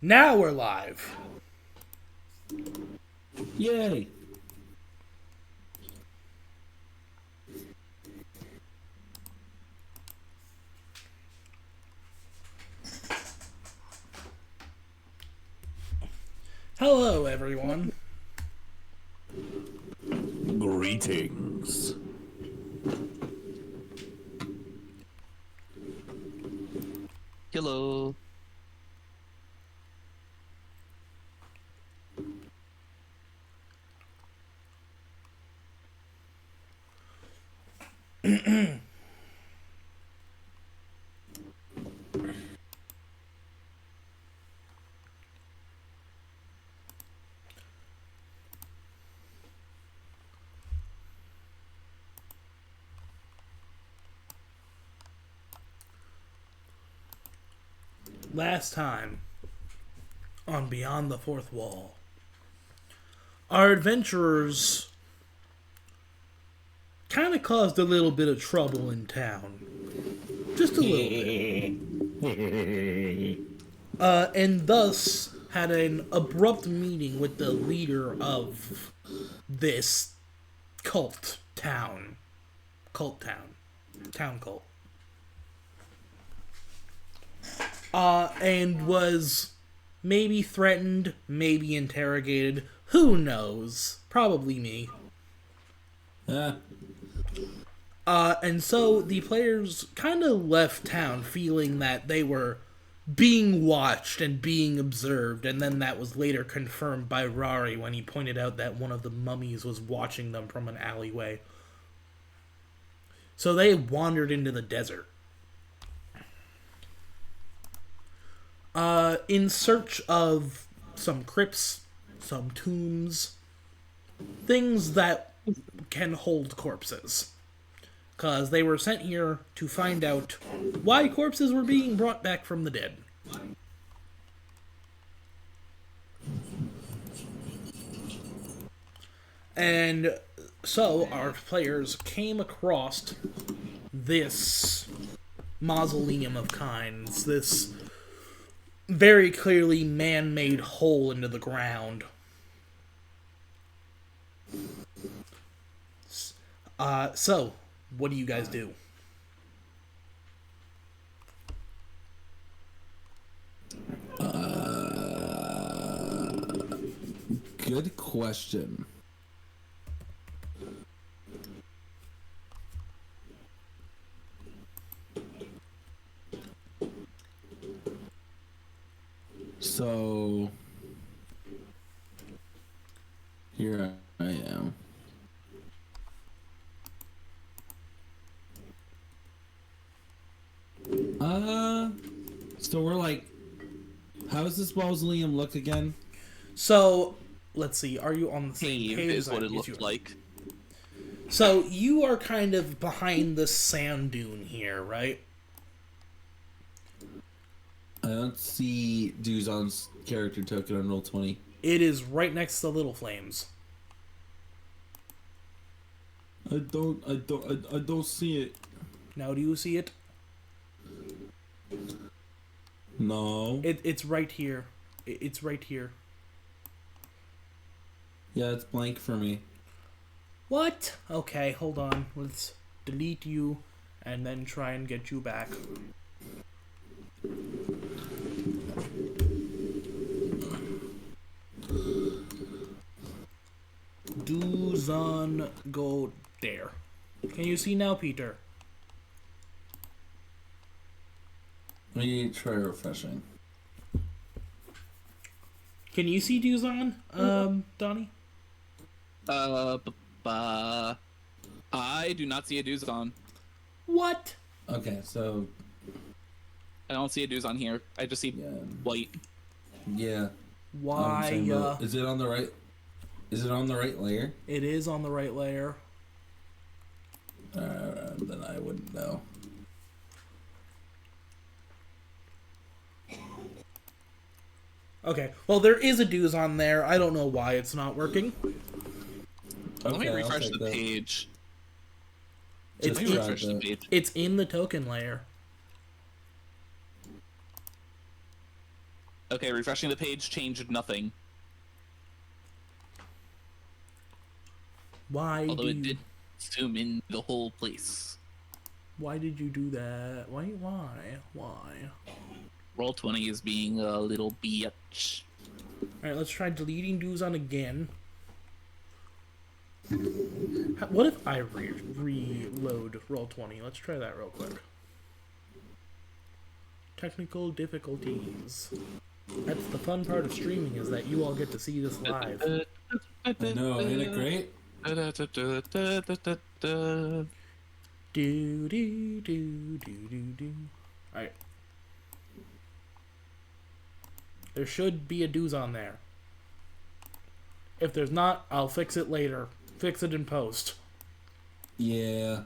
Now we're live. Yay! Hello, everyone. Greetings. Hello. Last time on Beyond the Fourth Wall, our adventurers kind of caused a little bit of trouble in town. Just a little bit. And thus had an abrupt meeting with the leader of this town cult. And was maybe threatened, maybe interrogated, who knows? Probably me. And so the players kind of left town feeling that they were being watched and being observed, and then that was later confirmed by Rari when he pointed out that one of the mummies was watching them from an alleyway. So they wandered into the desert. In search of some crypts, some tombs, things that can hold corpses. Because they were sent here to find out why corpses were being brought back from the dead. And so our players came across this mausoleum of kinds, this very clearly man-made hole into the ground. So, what do you guys do? Good question. So, here I am. So we're like, how does this mausoleum look again? So, let's see, are you on the same Cave page? is what it looked like. So, you are kind of behind the sand dune here, right? I don't see Duzon's character token on Roll20. It is right next to the Little Flames. I don't see it. Now, do you see it? No. It's right here. It's right here. Yeah, it's blank for me. What? Okay, hold on. Let's delete you and then try and get you back. Duzon, go there. Can you see now, Peter? Let me try refreshing. Can you see Duzon, Donnie? I do not see a Duzon. What? Okay, so I don't see a Duzon here. I just see white. yeah. Why? Is it on the right? Is it on the right layer? It is on the right layer. Then I wouldn't know. Okay, well, there is a Duzon there. I don't know why it's not working. Let me Okay, refresh the page. It's Let me refresh the page. It's in the token layer. Okay, refreshing the page changed nothing. Why Although do it you... did zoom in the whole place. Why did you do that? Why? Roll20 is being a little bitch. Alright, let's try deleting Duzon again. What if I reload Roll20? Let's try that real quick. Technical difficulties. That's the fun part of streaming, is that you all get to see this live. I know, ain't it great? Do do do do do do. Alright. There should be a Duzon there. If there's not, I'll fix it later. Fix it in post. Yeah.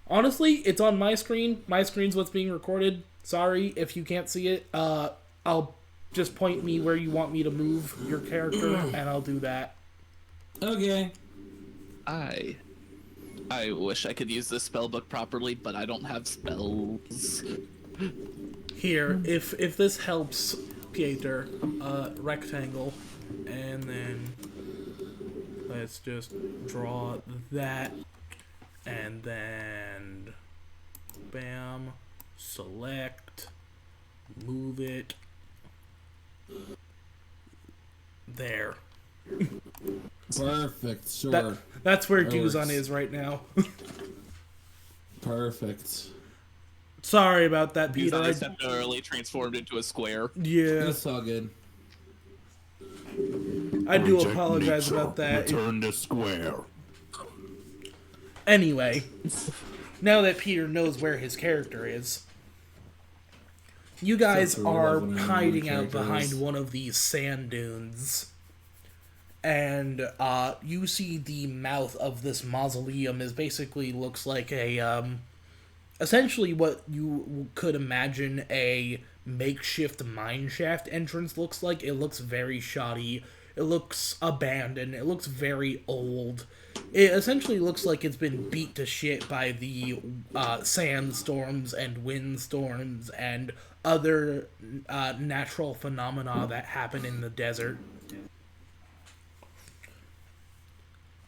Honestly, it's on my screen. My screen's what's being recorded. Sorry if you can't see it. I'll just point me where you want me to move your character, and I'll do that. Okay. I wish I could use this spell book properly, but I don't have spells. Here, if this helps, Pieter, rectangle, and then let's just draw that, and then bam, select, move it there. Perfect, sure. That's where That Duzon works. is right now. Perfect. Sorry about that, Peter. Duzon is temporarily transformed into a square. Yeah, It's all good. I do apologize about that. Return to square. Anyway, now that Peter knows where his character is, you guys Except for are when I know hiding where out character behind is. one of these sand dunes. And you see the mouth of this mausoleum is basically looks like a essentially what you could imagine a makeshift mineshaft entrance looks like. It looks very shoddy. It looks abandoned. It looks very old. It essentially looks like it's been beat to shit by the sandstorms and windstorms and other natural phenomena that happen in the desert.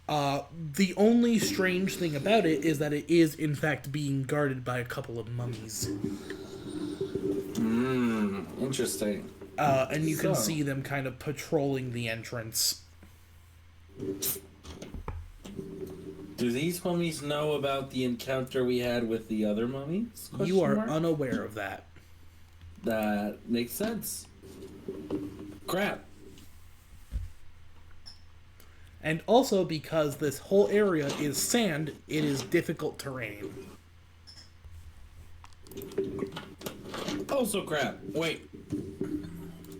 The only strange thing about it is that it is, in fact, being guarded by a couple of mummies. Interesting. And you can So- see them kind of patrolling the entrance. Do these mummies know about the encounter we had with the other mummies? You are Question mark? unaware of that. That makes sense. Crap. And also because this whole area is sand, it is difficult terrain. Also crap. Wait.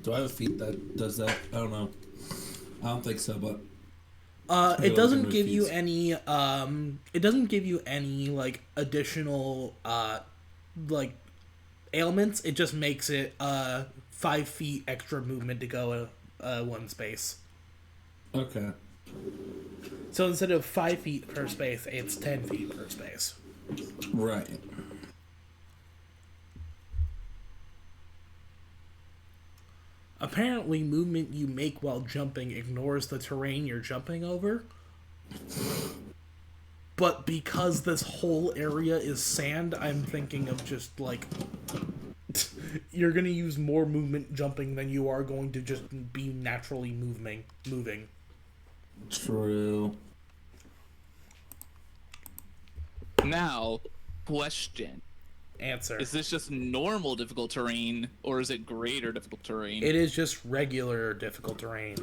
Do I have a feat that does that? I don't know. I don't think so, but It doesn't Move give you feats. any, it doesn't give you any, like, additional, like, ailments. It just makes it, 5 feet extra movement to go, one space. okay. So instead of 5 feet per space, it's 10 feet per space. Right. Apparently, movement you make while jumping ignores the terrain you're jumping over. But because this whole area is sand, I'm thinking of just, like... you're gonna use more movement jumping than you are going to just be naturally moving. True. Now, question. Answer. Is this just normal difficult terrain, or is it greater difficult terrain? It is just regular difficult terrain.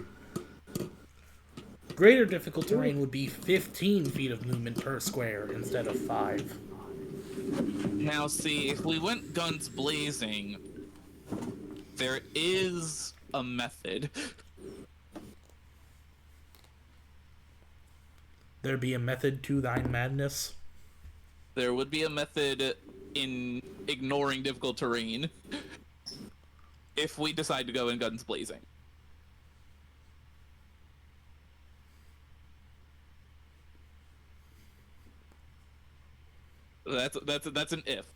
Greater difficult terrain would be 15 feet of movement per square instead of 5. Now, see, if we went guns blazing, there is a method. There be a method to thine madness. There would be a method in ignoring difficult terrain if we decide to go in guns blazing. That's an if.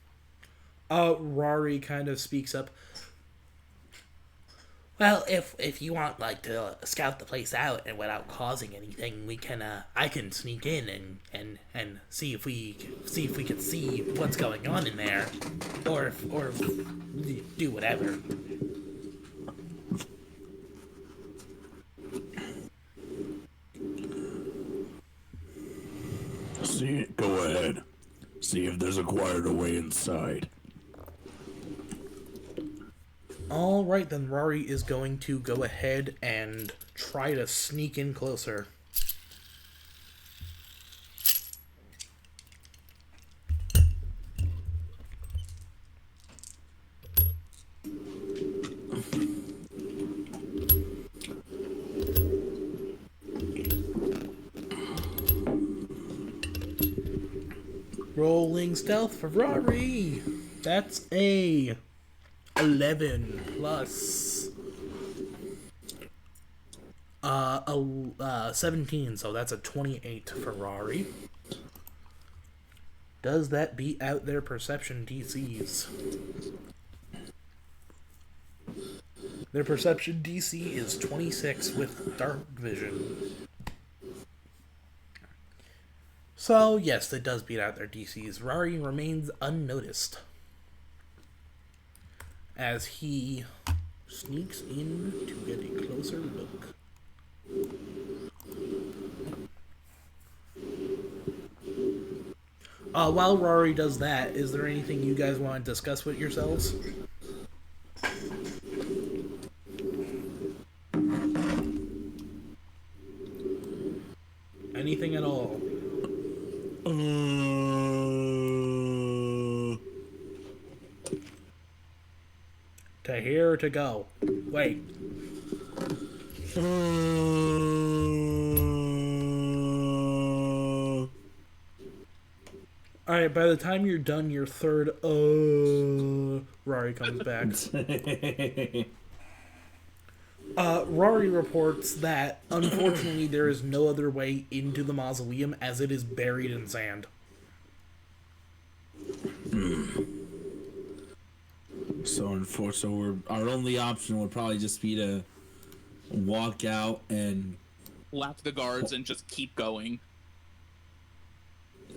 Rari kind of speaks up. Well, if you want like to scout the place out and without causing anything, we can I can sneak in and see if we can see what's going on in there, or do whatever. See, go ahead. See if there's a quieter way inside. All right, then Rari is going to go ahead and try to sneak in closer. Rolling stealth for Rari. That's a 11 plus 17, so that's a 28 for Rari. Does that beat out their perception DCs? Their perception DC is 26 with dark vision. So, yes, it does beat out their DCs. Rari remains unnoticed as he sneaks in to get a closer look. While Rari does that, is there anything you guys want to discuss with yourselves? Anything at all? To here or to go? Wait. Alright, by the time you're done your third Rari comes back. Rari reports that, unfortunately, there is no other way into the mausoleum as it is buried in sand. So our only option would probably just be to walk out and Lap the guards and just keep going.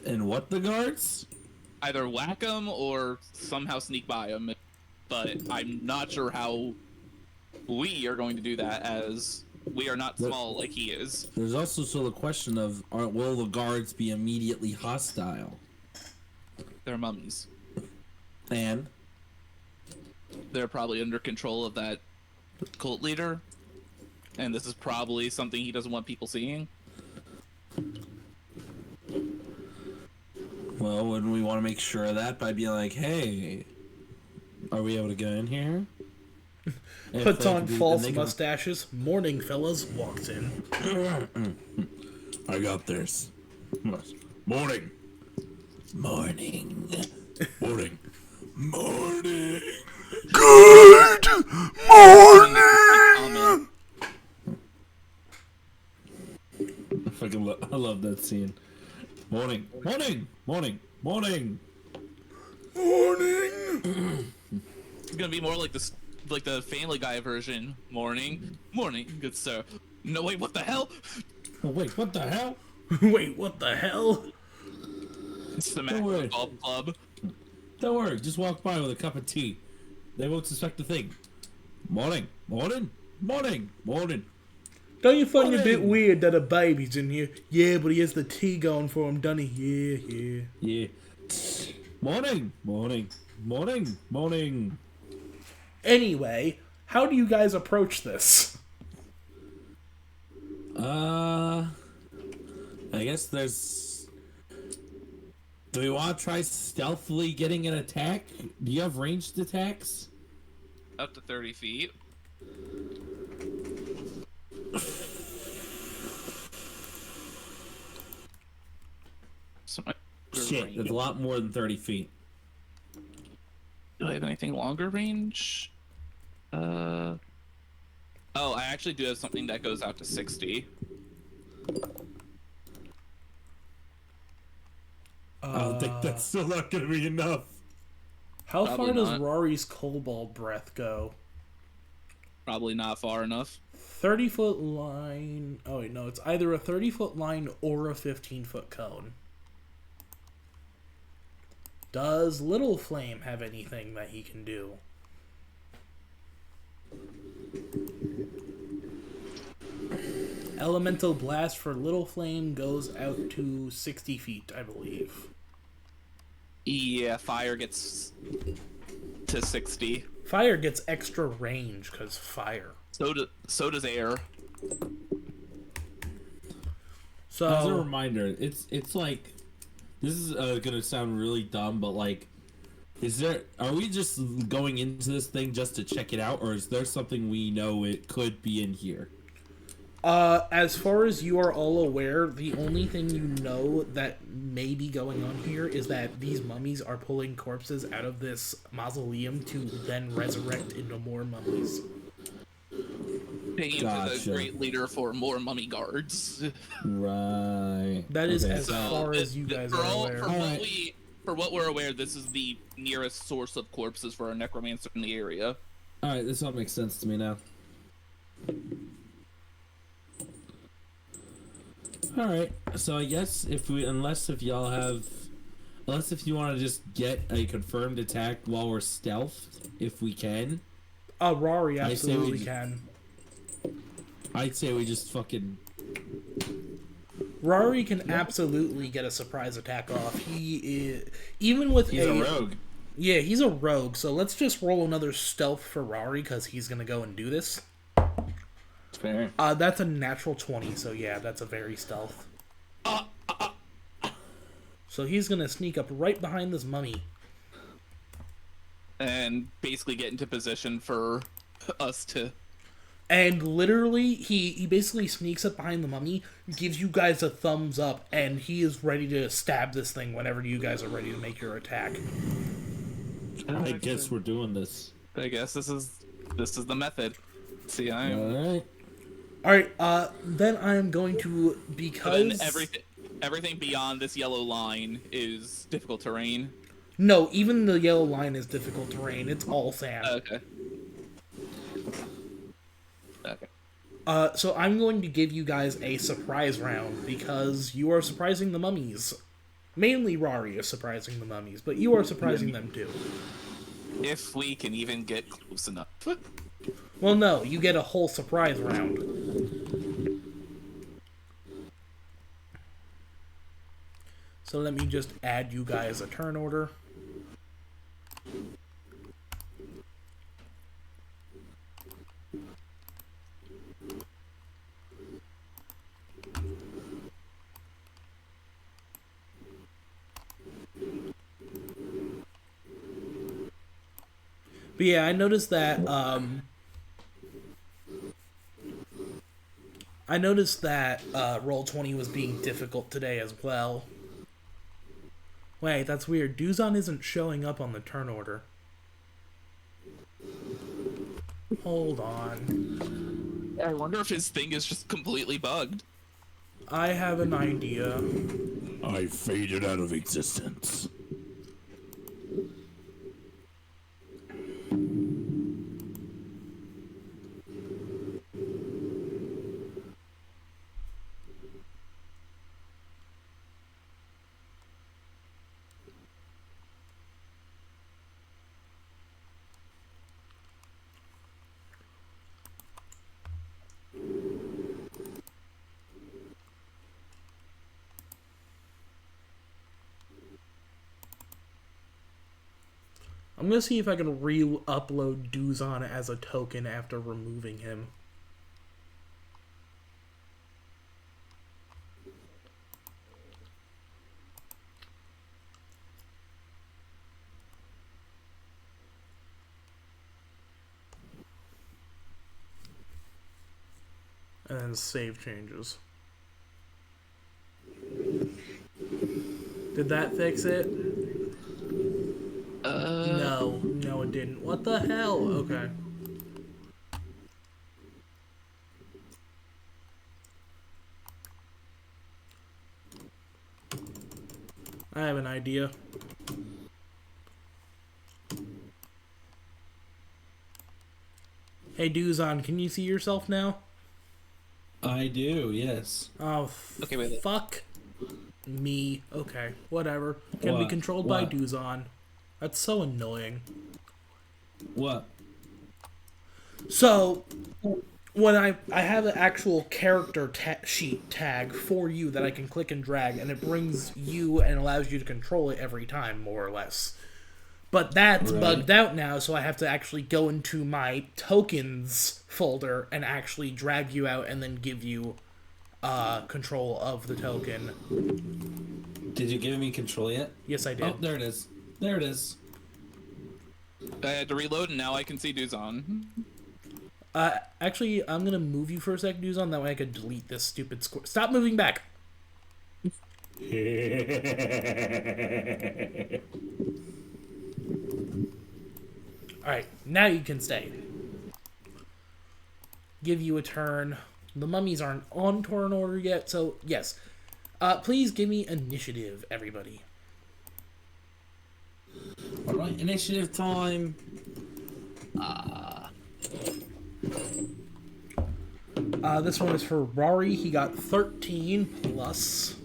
And what the guards? Either whack them or somehow sneak by them. But I'm not sure how we are going to do that, as we are not small like he is. There's also still the question of, will the guards be immediately hostile? They're mummies. And? They're probably under control of that cult leader. And this is probably something he doesn't want people seeing. Well, wouldn't we want to make sure of that by being like, hey, are we able to go in here? Puts on false mustaches. Morning, fellas. Walks in. I got this. Morning. Morning. Morning. Morning. Good morning. I love that scene. Morning. Morning. Morning. Morning. Morning. It's gonna be more like this, like the Family Guy version. Morning. Morning, good sir. No, wait, what the hell? Oh, wait, what the hell? Wait, what the hell? It's the Don't worry. Mac Golf Club. Don't worry, just walk by with a cup of tea. They won't suspect a thing. Morning. Morning. Morning. Morning. Don't you find it a bit Morning. weird that a baby's in here? Yeah, but he has the tea going for him, doesn't he? Yeah. Yeah. Morning. Morning. Morning. Morning. Anyway, how do you guys approach this? I guess there's... Do we want to try stealthily getting an attack? Do you have ranged attacks? Up to 30 feet. So Shit, that's a lot more than 30 feet. Do I have anything longer range? Oh, I actually do have something that goes out to 60. I don't think that's still not going to be enough. How Probably far does not. Rari's cobalt breath go? Probably not far enough. 30-foot line. Oh, wait, no. It's either a 30-foot line or a 15-foot cone. Does Little Flame have anything that he can do? Elemental Blast for Little Flame goes out to 60 feet, I believe. Yeah, fire gets to 60. Fire gets extra range because fire. So does air. So As a reminder, it's like this is gonna sound really dumb, but like, are we just going into this thing just to check it out, or is there something we know it could be in here? as far as you are all aware, the only thing you know that may be going on here is that these mummies are pulling corpses out of this mausoleum to then resurrect into more mummies. Taking him to the great leader for more mummy guards. Right. That is Okay, as far as you guys are aware. For what we're aware, this is the nearest source of corpses for a necromancer in the area. Alright, this all makes sense to me now. Alright, so I guess unless if you want to just get a confirmed attack while we're stealthed, if we can. Rari absolutely can. I'd say we just fucking... Rari can absolutely get a surprise attack off. He is... Even with He's a rogue. Yeah, he's a rogue, so let's just roll another stealth for Rari, because he's going to go and do this. Fair. That's a natural 20, so yeah, that's a very stealth. So he's going to sneak up right behind this mummy. And basically get into position for us to... And literally, he basically sneaks up behind the mummy, gives you guys a thumbs up, and he is ready to stab this thing whenever you guys are ready to make your attack. I guess we're doing this. I guess this is the method. See, Alright. Alright, then I'm going to, because... Then everything beyond this yellow line is difficult terrain. No, even the yellow line is difficult terrain. It's all sand. Okay. So I'm going to give you guys a surprise round, because you are surprising the mummies. Mainly Rari is surprising the mummies, but you are surprising them too. If we can even get close enough. Well, no, you get a whole surprise round. So let me just add you guys a turn order. But yeah, I noticed that, Roll20 was being difficult today as well. Wait, that's weird. Duzon isn't showing up on the turn order. Hold on. I wonder if his thing is just completely bugged. I have an idea. I faded out of existence. I'm gonna see if I can re-upload Duzon as a token after removing him. And then save changes. Did that fix it? No, it didn't. What the hell? Okay. I have an idea. Hey, Duzon, can you see yourself now? I do, yes. Oh, Okay, wait. fuck me. Okay, whatever. Can be What? controlled by What? Duzon. That's so annoying. What? So, when I have an actual character sheet tag for you that I can click and drag, and it brings you and allows you to control it every time, more or less. But that's Right. bugged out now, so I have to actually go into my tokens folder and actually drag you out and then give you control of the token. Did you give me control yet? Yes, I did. Oh, there it is. There it is. I had to reload, and now I can see Duzon. Actually, I'm gonna move you for a sec, Duzon. That way I could delete this stupid square. Stop moving back. All right, now you can stay. Give you a turn. The mummies aren't on turn order yet, so yes. Please give me initiative, everybody. All right, initiative time. This one is for Rari. He got 13 plus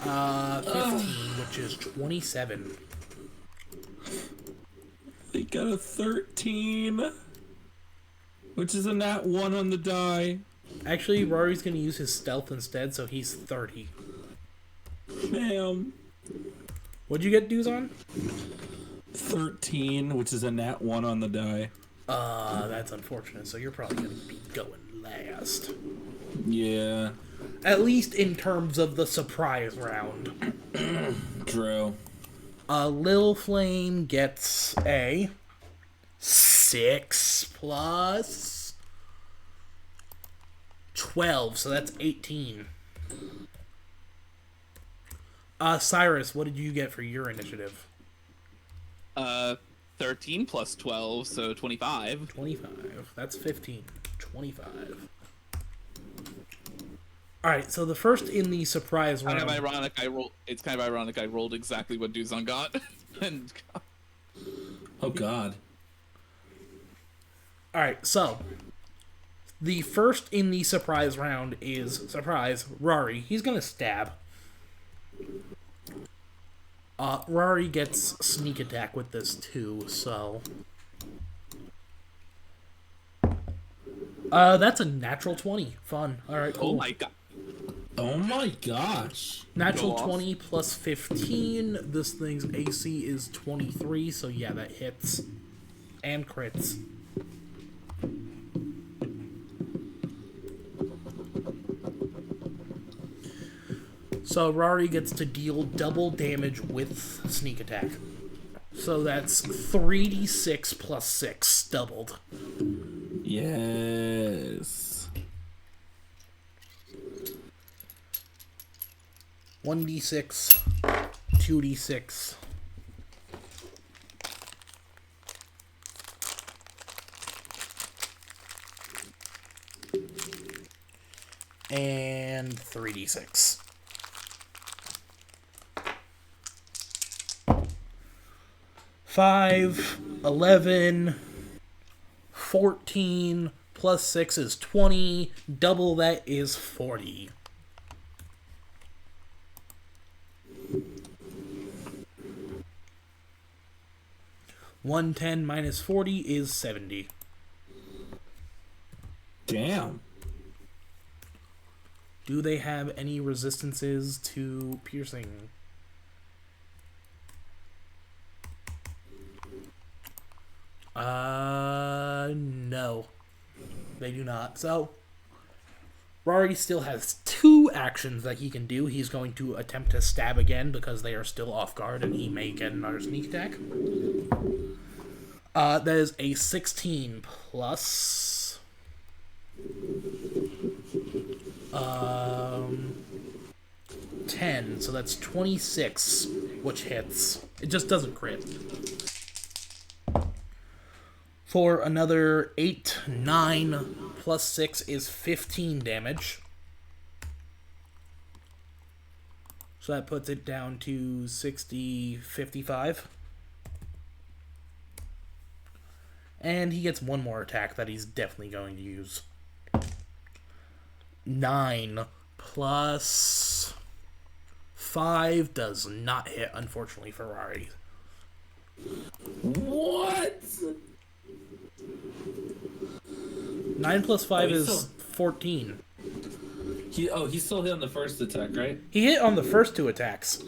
15, which is 27. He got a 13, which is a nat 1 on the die. Actually, Rari's going to use his stealth instead, so he's 30. Damn. What'd you get, Duzon? 13, which is a nat 1 on the die. That's unfortunate, so you're probably going to be going last. Yeah, At least in terms of the surprise round. true. Lil Flame gets a 6 plus 12, so that's 18. Cyrus, what did you get for your initiative? 13 plus 12, so 25. 25. That's 15. 25. Alright, so the first in the surprise round... Kind of ironic. It's kind of ironic. I rolled exactly what Duzon got, and Oh god. Alright, so... The first in the surprise round is, surprise, Rari. He's gonna stab. Rari gets sneak attack with this too, so... That's a natural 20. Fun. Alright, cool. oh my god, Oh my gosh. Natural Go off. 20 plus 15. This thing's AC is 23, so yeah, that hits. And crits. So Rari gets to deal double damage with sneak attack. So that's 3d6 plus 6, doubled. Yes. 1d6, 2d6. And 3d6. 5, 11, 14, plus 6 is 20, double that is 40. $110 minus 40 is 70. Damn. Do they have any resistances to piercing? No. They do not. So, Rari still has 2 actions that he can do. He's going to attempt to stab again because they are still off guard and he may get another sneak attack. That is a 16 plus... 10, so that's 26, which hits. It just doesn't crit. For another 8, 9 plus 6 is 15 damage. So that puts it down to 60, 55. And he gets one more attack that he's definitely going to use. 9 plus 5 does not hit, unfortunately, for Rari. What? 9 plus 5 he's is still- 14. He's still hit on the first attack, right? He hit on the first 2 attacks.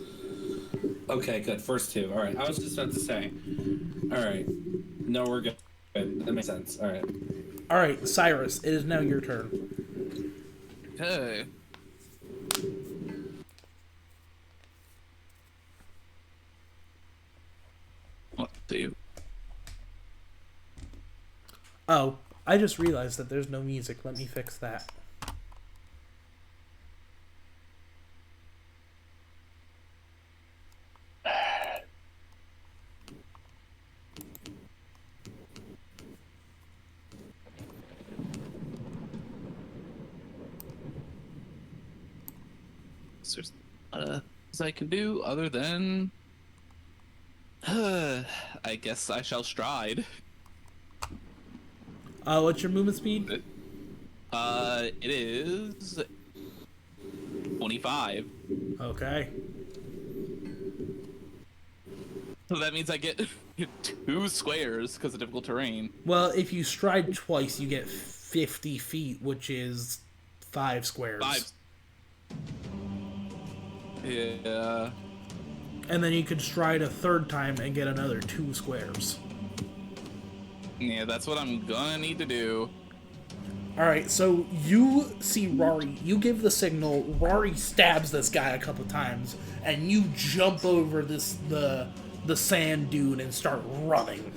Okay, good. First 2. All right. I was just about to say. All right. No, we're good. That makes sense. All right. Alright, Cyrus, it is now your turn. Okay. What do? Oh, I just realized that there's no music. Let me fix that. So there's not as I can do other than. I guess I shall stride. What's your movement speed? It is 25. Okay. So that means I get 2 squares because of difficult terrain. Well, if you stride twice, you get 50 feet, which is 5 squares. 5. Yeah. And then you could stride a third time and get another 2 squares. Yeah, that's what I'm gonna need to do. Alright, so you see Rari, you give the signal, Rari stabs this guy a couple times, and you jump over the sand dune and start running.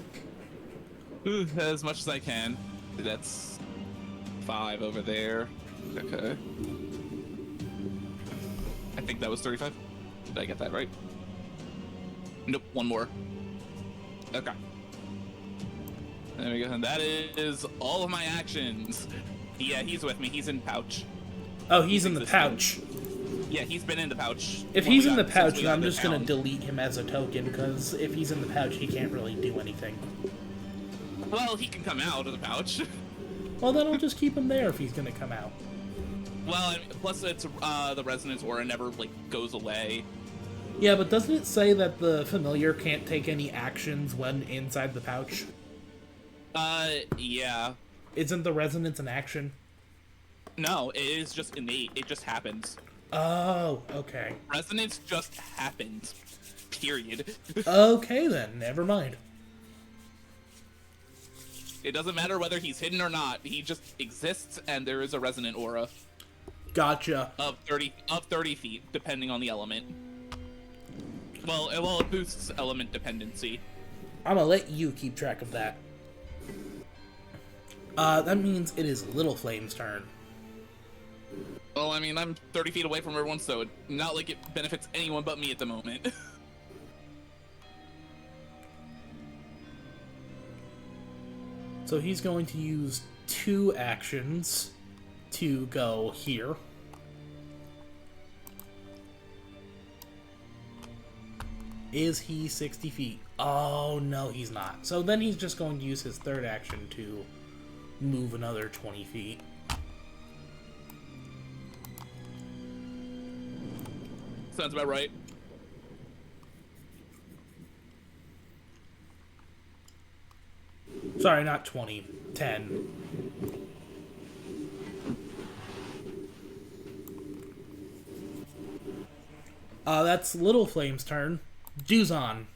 As much as I can. That's 5 over there. Okay. I think that was 35. Did I get that right? Nope, 1 more. Okay. There we go. And that is all of my actions. Yeah, he's with me. He's in pouch. Oh, he's in the pouch. Yeah, he's been in the pouch. If when he's we in the got- since pouch, we then got I'm to just gonna town. delete him as a token, because if he's in the pouch, he can't really do anything. Well, he can come out of the pouch. Well, then I'll just keep him there if he's gonna come out. Well, plus it's the resonance aura never like goes away. Yeah, but doesn't it say that the familiar can't take any actions when inside the pouch? Yeah. Isn't the resonance an action? No, it is just innate. It just happens. Oh, okay. Resonance just happens. Period. Okay then, never mind. It doesn't matter whether he's hidden or not. He just exists, and there is a resonant aura Gotcha. of 30 feet, depending on the element. Well, it boosts element dependency. I'm gonna let you keep track of that. That means it is Little Flame's turn. Well, I mean, I'm 30 feet away from everyone, so it's not like it benefits anyone but me at the moment. So he's going to use 2 actions to go here. Is he 60 feet? Oh, no, he's not. So then he's just going to use his third action to move another 20 feet. Sounds about right. Sorry, not 20. 10. That's Little Flame's turn. Duzon.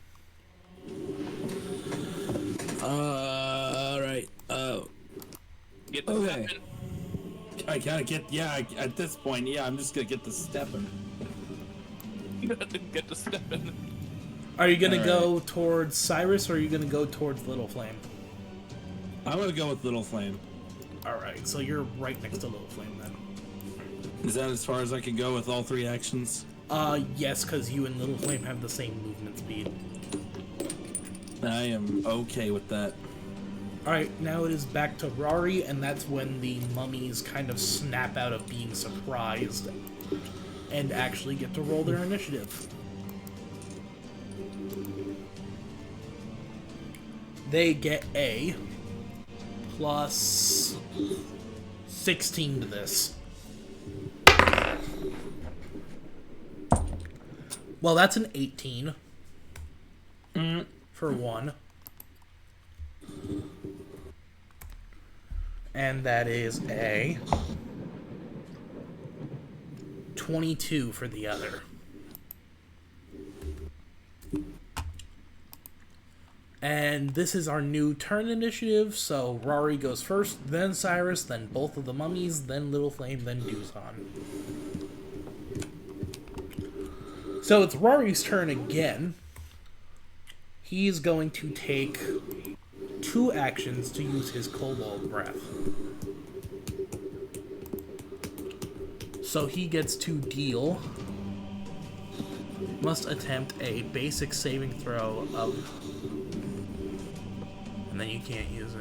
Alright. Oh. Get the Okay. stepping. I gotta get, at this point, I'm just gonna get the stepping. Get the stepping. Are you gonna All go towards Cyrus, or are you gonna go towards Little Flame? I'm gonna go with Little Flame. Alright, so you're right next to Little Flame then. Is that as far as I can go with all 3 actions? Yes, because you and Little Flame have the same movement speed. I am okay with that. Alright, now it is back to Rari, and that's when the mummies kind of snap out of being surprised and actually get to roll their initiative. They get a plus 16 to this. Well, that's an 18 for 1. And that is a 22 for the other. And this is our new turn initiative, so Rari goes first, then Cyrus, then both of the mummies, then Little Flame, then Duzon. So it's Rari's turn again. He's going to take 2 actions to use his Kobold Breath. So he gets to deal... Must attempt a basic saving throw of... And then you can't use it.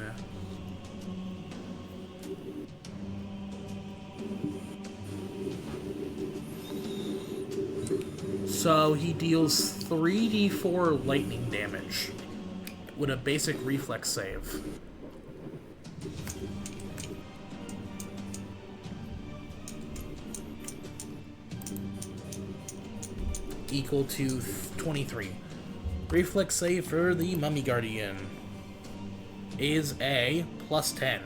So he deals 3d4 lightning damage with a basic reflex save. Equal to 23. Reflex save for the Mummy Guardian is a plus 10.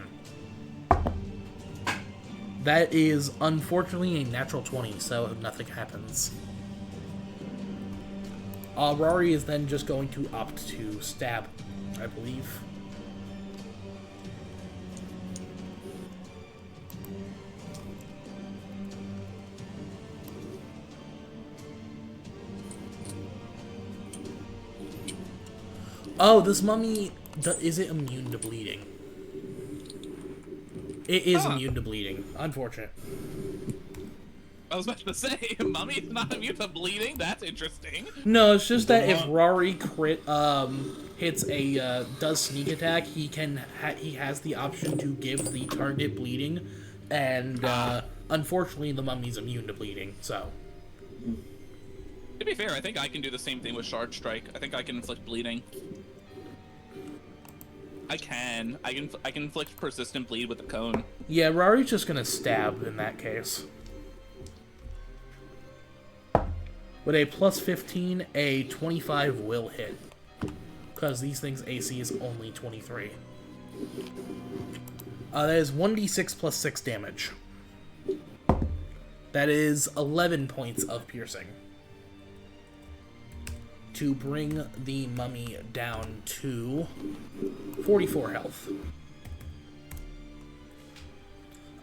That is unfortunately a natural 20, so nothing happens. Rari is then just going to opt to stab, I believe. Oh, this mummy, is it immune to bleeding? It is immune to bleeding. Unfortunate. I was about to say, mummy's not immune to bleeding? That's interesting. No, it's just that if Rari hits a does sneak attack, he has the option to give the target bleeding, and unfortunately the mummy's immune to bleeding. So, to be fair, I think I can do the same thing with Shard Strike. I think I can inflict bleeding. I can inflict persistent bleed with the cone. Yeah, Rari's just gonna stab in that case. With a plus 15, a 25 will hit. Because these things' AC is only 23. That is 1d6 plus 6 damage. That is 11 points of piercing. To bring the mummy down to 44 health.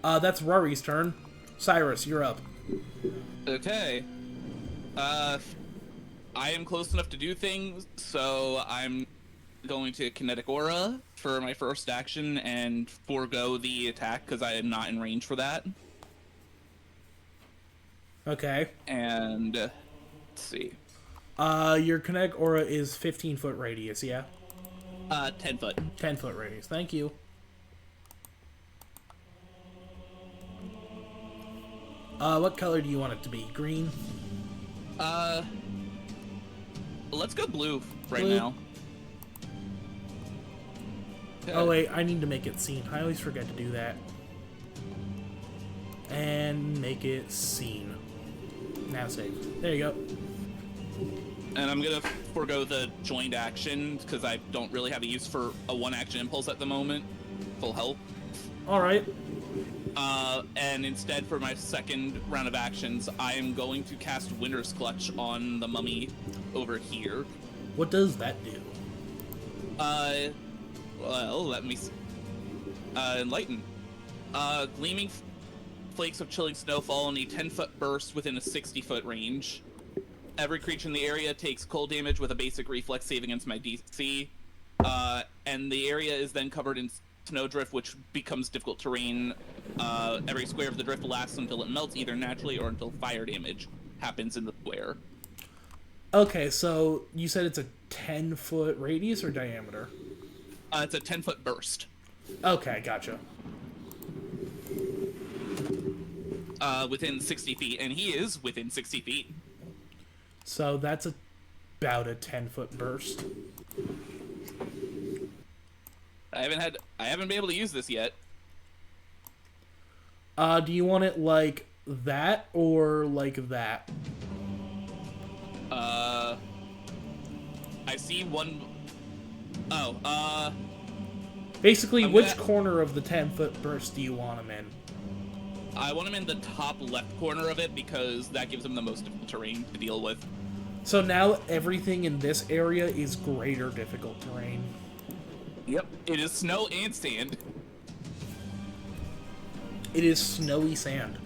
That's Rari's turn. Cyrus, you're up. Okay. I am close enough to do things, so I'm going to Kinetic Aura for my first action and forego the attack because I am not in range for that. Okay. And, let's see. Your Kinetic Aura is 15-foot radius, yeah? 10 foot. 10-foot radius, thank you. What color do you want it to be? Green? Let's go blue right Blue? now. Oh wait, I need to make it seen. I always forget to do that. And make it seen. Now save. There you go. And I'm gonna forego the joined action because I don't really have a use for a one-action impulse at the moment. Full help. Alright. And instead for my second round of actions, I am going to cast Winter's Clutch on the mummy over here. What does that do? Well, let me enlighten. Gleaming flakes of chilling snow fall in a 10-foot burst within a 60-foot range. Every creature in the area takes cold damage with a basic reflex save against my DC. And the area is then covered in snowdrift, which becomes difficult terrain. Every square of the drift lasts until it melts, either naturally or until fire damage happens in the square. Okay, so you said it's a 10-foot radius or diameter? It's a 10-foot burst. Okay, gotcha. Within 60 feet, and he is within 60 feet. So that's about a 10-foot burst. I haven't been able to use this yet. Do you want it like that or like that? I see one. Basically, which corner of the 10-foot burst do you want him in? I want him in the top left corner of it because that gives him the most difficult terrain to deal with. So now everything in this area is greater difficult terrain. Yep. It is snow and sand. It is snowy sand.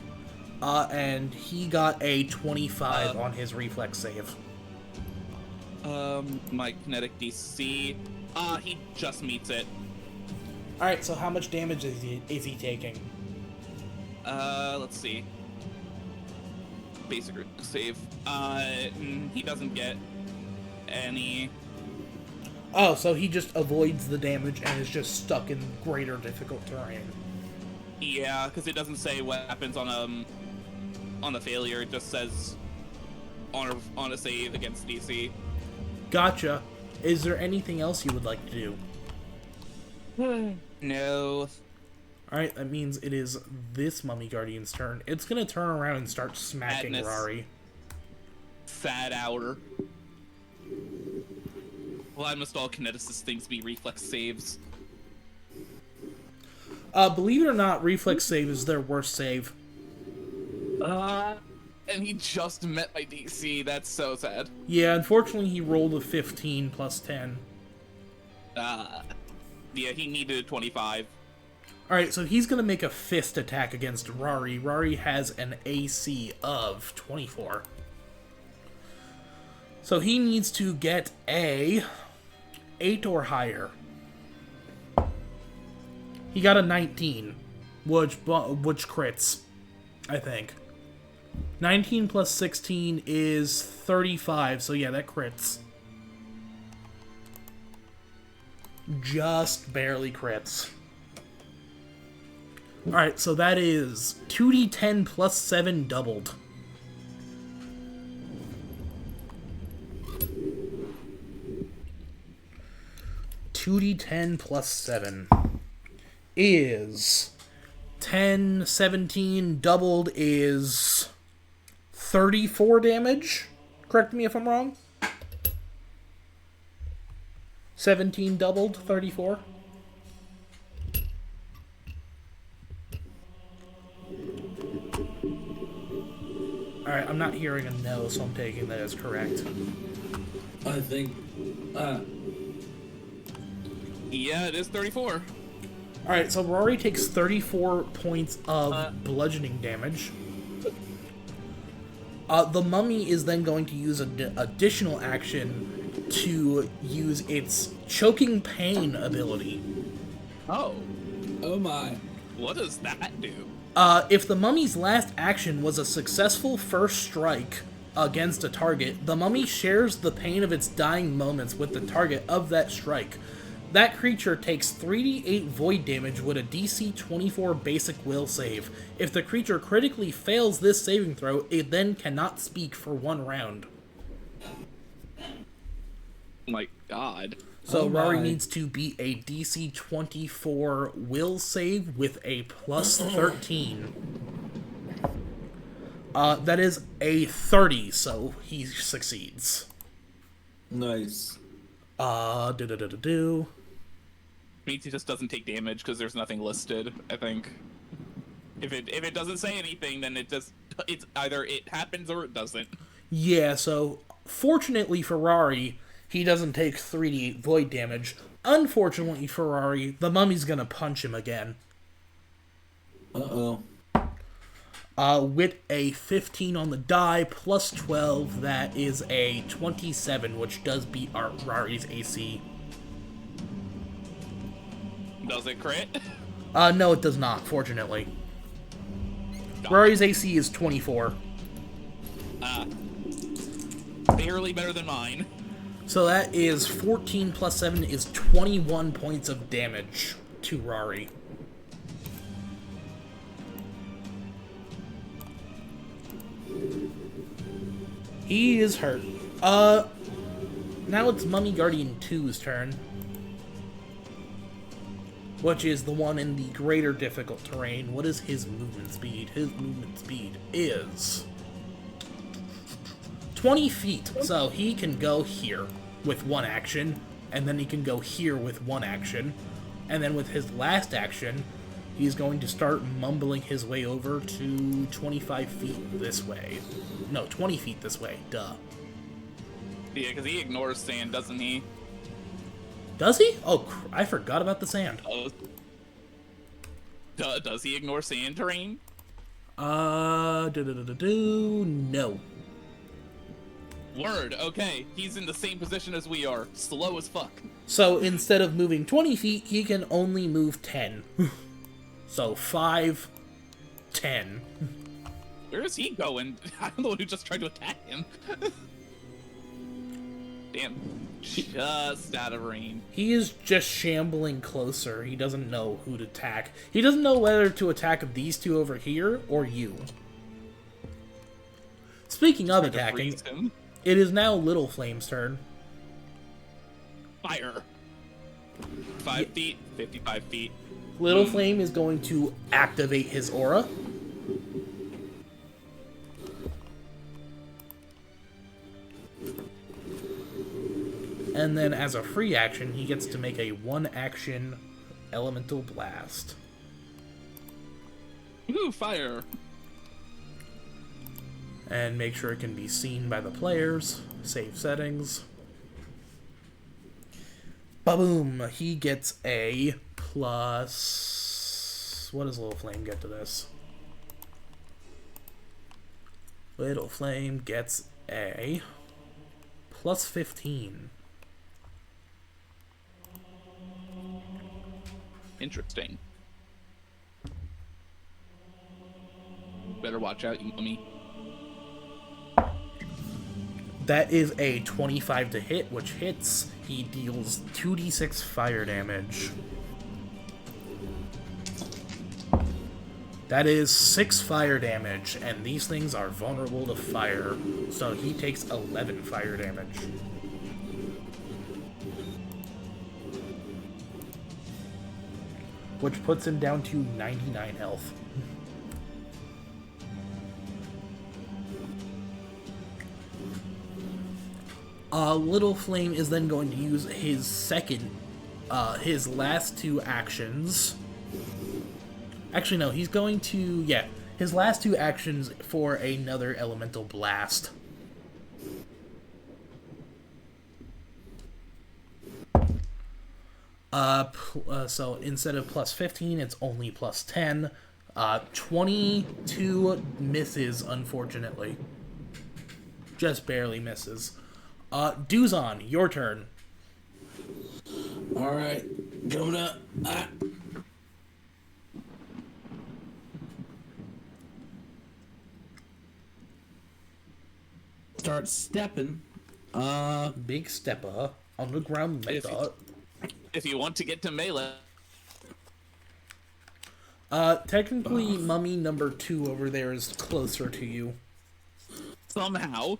And he got a 25 on his reflex save. My kinetic DC. He just meets it. Alright, so how much damage is he taking? Let's see. Basic save. He doesn't get any. Oh, so he just avoids the damage and is just stuck in greater difficult terrain. Yeah, because it doesn't say what happens on the failure. It just says on a save against DC. Gotcha. Is there anything else you would like to do? No. Alright, that means it is this Mummy Guardian's turn. It's gonna turn around and start smacking Madness. Rari. Sad hour. Well, I must all kineticist things be reflex saves. Believe it or not, reflex save is their worst save. And he just met my DC. That's so sad. Yeah, unfortunately he rolled a 15 plus 10. Yeah, he needed a 25. Alright, so he's gonna make a fist attack against Rari. Rari has an AC of 24. So he needs to get a 8 or higher. He got a 19, which crits, I think. 19 plus 16 is 35, so yeah, that crits. Just barely crits. Alright, so that is 2d10 plus 7 doubled. $2d10 plus 7 is 10, 17 doubled is 34 damage. Correct me if I'm wrong. 17 doubled, 34. Alright, I'm not hearing a no, so I'm taking that as correct. I think. Yeah, it is 34. Alright, so Rory takes 34 points of bludgeoning damage. The mummy is then going to use an additional action to use its choking pain ability. Oh. Oh my. What does that do? If the mummy's last action was a successful first strike against a target, the mummy shares the pain of its dying moments with the target of that strike. That creature takes 3d8 void damage with a DC 24 basic will save. If the creature critically fails this saving throw, it then cannot speak for 1 round. My god. So Oh Rory my. needs to beat a DC 24 will save with a plus 13. That is a 30, so he succeeds. Nice. Means he just doesn't take damage because there's nothing listed, I think. If it doesn't say anything, then it's either it happens or it doesn't. Yeah, so fortunately for Rari, he doesn't take 3d8 void damage. Unfortunately for Rari, the mummy's gonna punch him again. Uh-oh. With a 15 on the die, plus 12, that is a 27, which does beat Rari's AC. Does it crit? No, it does not, fortunately. Rari's AC is 24. Barely better than mine. So that is 14 plus 7 is 21 points of damage to Rari. He is hurt. Now it's Mummy Guardian 2's turn. which is the one in the greater difficult terrain. What is his movement speed? His movement speed is 20 feet, so he can go here with one action, and then he can go here with one action, and then with his last action, he's going to start mumbling his way over to 25 feet this way. No, 20 feet this way, duh. Yeah, because he ignores sand, doesn't he? Does he? Oh, I forgot about the sand. Does he ignore sand terrain? No. Word, okay. He's in the same position as we are. Slow as fuck. So instead of moving 20 feet, he can only move 10. So 5, 10. Where is he going? I'm the one who just tried to attack him. Damn. Just out of range. He is just shambling closer. He doesn't know who to attack. He doesn't know whether to attack these two over here or you. Speaking of attacking, it is now Little Flame's turn. Fire. 5 feet, 55 feet. Little Flame is going to activate his aura. And then as a free action, he gets to make a 1-action elemental blast. Ooh, fire. And make sure it can be seen by the players. Save settings. Ba-boom! He gets a plus... What does Little Flame get to this? Little Flame gets a plus 15. Interesting. Better watch out, you mummy. That is a 25 to hit, which hits. He deals 2d6 fire damage. That is 6 fire damage, and these things are vulnerable to fire, so he takes 11 fire damage. Which puts him down to 99 health. Little Flame is then going to use his his last 2 actions. Actually, no, he's going to, his last 2 actions for another elemental blast. So instead of plus 15, it's only plus 10. 22 misses, unfortunately. Just barely misses. Duzon, your turn. Alright, going up. Start stepping. Big stepper, underground method. If you want to get to melee. Technically, mummy number 2 over there is closer to you. Somehow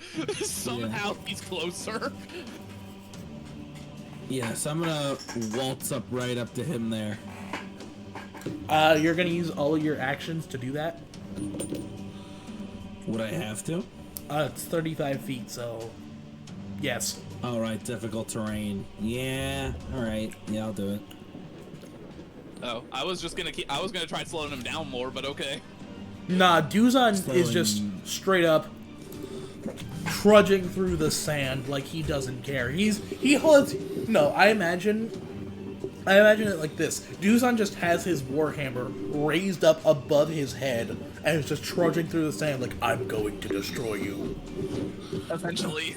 he's closer. Yes, I'm gonna waltz up right up to him there. You're gonna use all of your actions to do that? Would I have to? It's 35 feet, so yes. Alright, difficult terrain. Yeah, alright. Yeah, I'll do it. Oh, I was gonna try slowing him down more, but okay. Nah, Duzon is just straight up trudging through the sand like he doesn't care. I imagine it like this. Duzon just has his warhammer raised up above his head and is just trudging through the sand like, I'm going to destroy you. Eventually.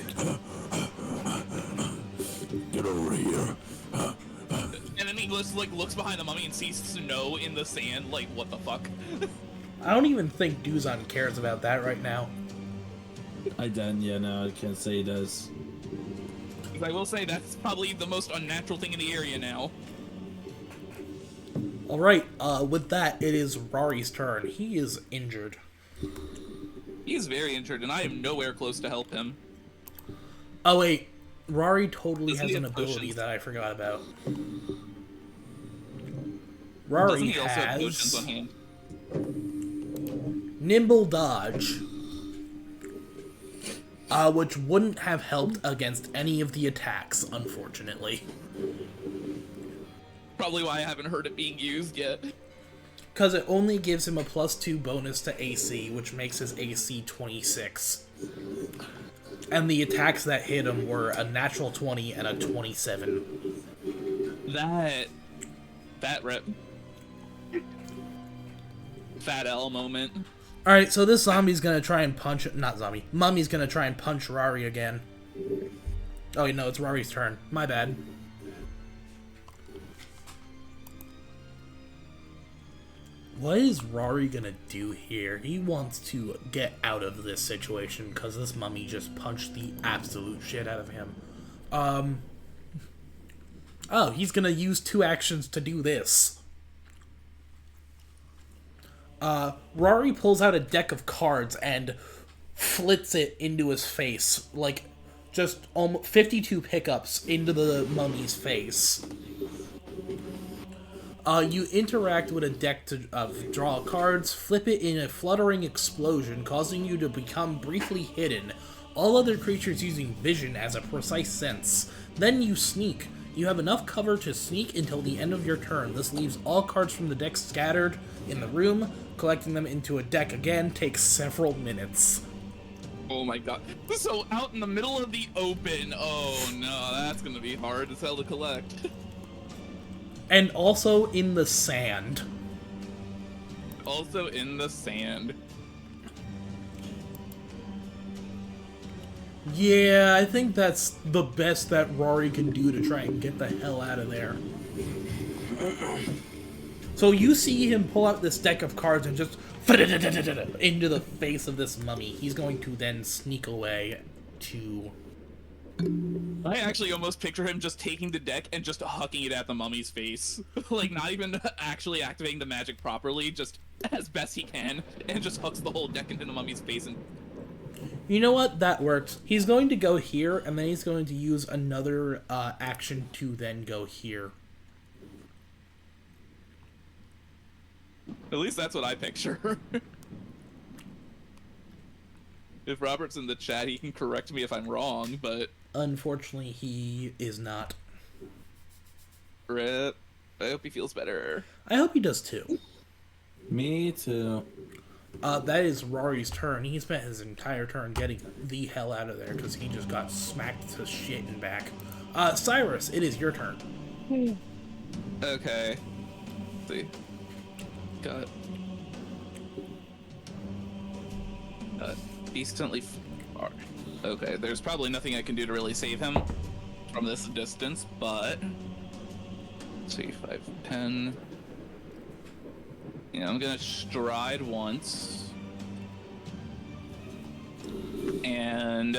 Get over here. And then he looks behind the mummy and sees snow in the sand, like, what the fuck? I don't even think Duzon cares about that right now. I can't say he does. I will say that's probably the most unnatural thing in the area now. Alright, with that, it is Rari's turn. He is injured. He's very injured, and I am nowhere close to help him. Oh wait, Rari totally Doesn't has he an have ability potions? that I forgot about. Rari Doesn't he also have potions on has hand? nimble dodge, which wouldn't have helped against any of the attacks, unfortunately. Probably why I haven't heard it being used yet. Because it only gives him a +2 bonus to AC, which makes his AC 26. And the attacks that hit him were a natural 20 and a 27. That rep. Fat L moment. Alright, so this zombie's gonna try and punch... Not zombie. Mummy's gonna try and punch Rari again. Oh, no, it's Rari's turn. My bad. What is Rari gonna do here? He wants to get out of this situation because this mummy just punched the absolute shit out of him. Oh, he's gonna use 2 actions to do this. Rari pulls out a deck of cards and flits it into his face. Like, just almost 52 pickups into the mummy's face. You interact with a deck to draw cards, flip it in a fluttering explosion, causing you to become briefly hidden. All other creatures using vision as a precise sense. Then you sneak. You have enough cover to sneak until the end of your turn. This leaves all cards from the deck scattered in the room. Collecting them into a deck again takes several minutes. Oh my god. So out in the middle of the open. Oh no, that's gonna be hard as hell to collect. And also in the sand. Also in the sand. Yeah, I think that's the best that Rari can do to try and get the hell out of there. So you see him pull out this deck of cards and just into the face of this mummy. He's going to then sneak away to... I actually almost picture him just taking the deck and just hucking it at the mummy's face. Like, not even actually activating the magic properly, just as best he can, and just hooks the whole deck into the mummy's face. And you know what? That works. He's going to go here, and then he's going to use another action to then go here. at least that's what I picture. If Robert's in the chat, he can correct me if I'm wrong, but... Unfortunately, he is not. Rip. I hope he feels better. I hope he does too. Me too. That is Rari's turn. He spent his entire turn getting the hell out of there because he just got smacked to shit and back. Cyrus, it is your turn. Okay. Let's see. Got decently far. Okay, there's probably nothing I can do to really save him from this distance, but let's see, 5, 10. Yeah, I'm gonna stride once, and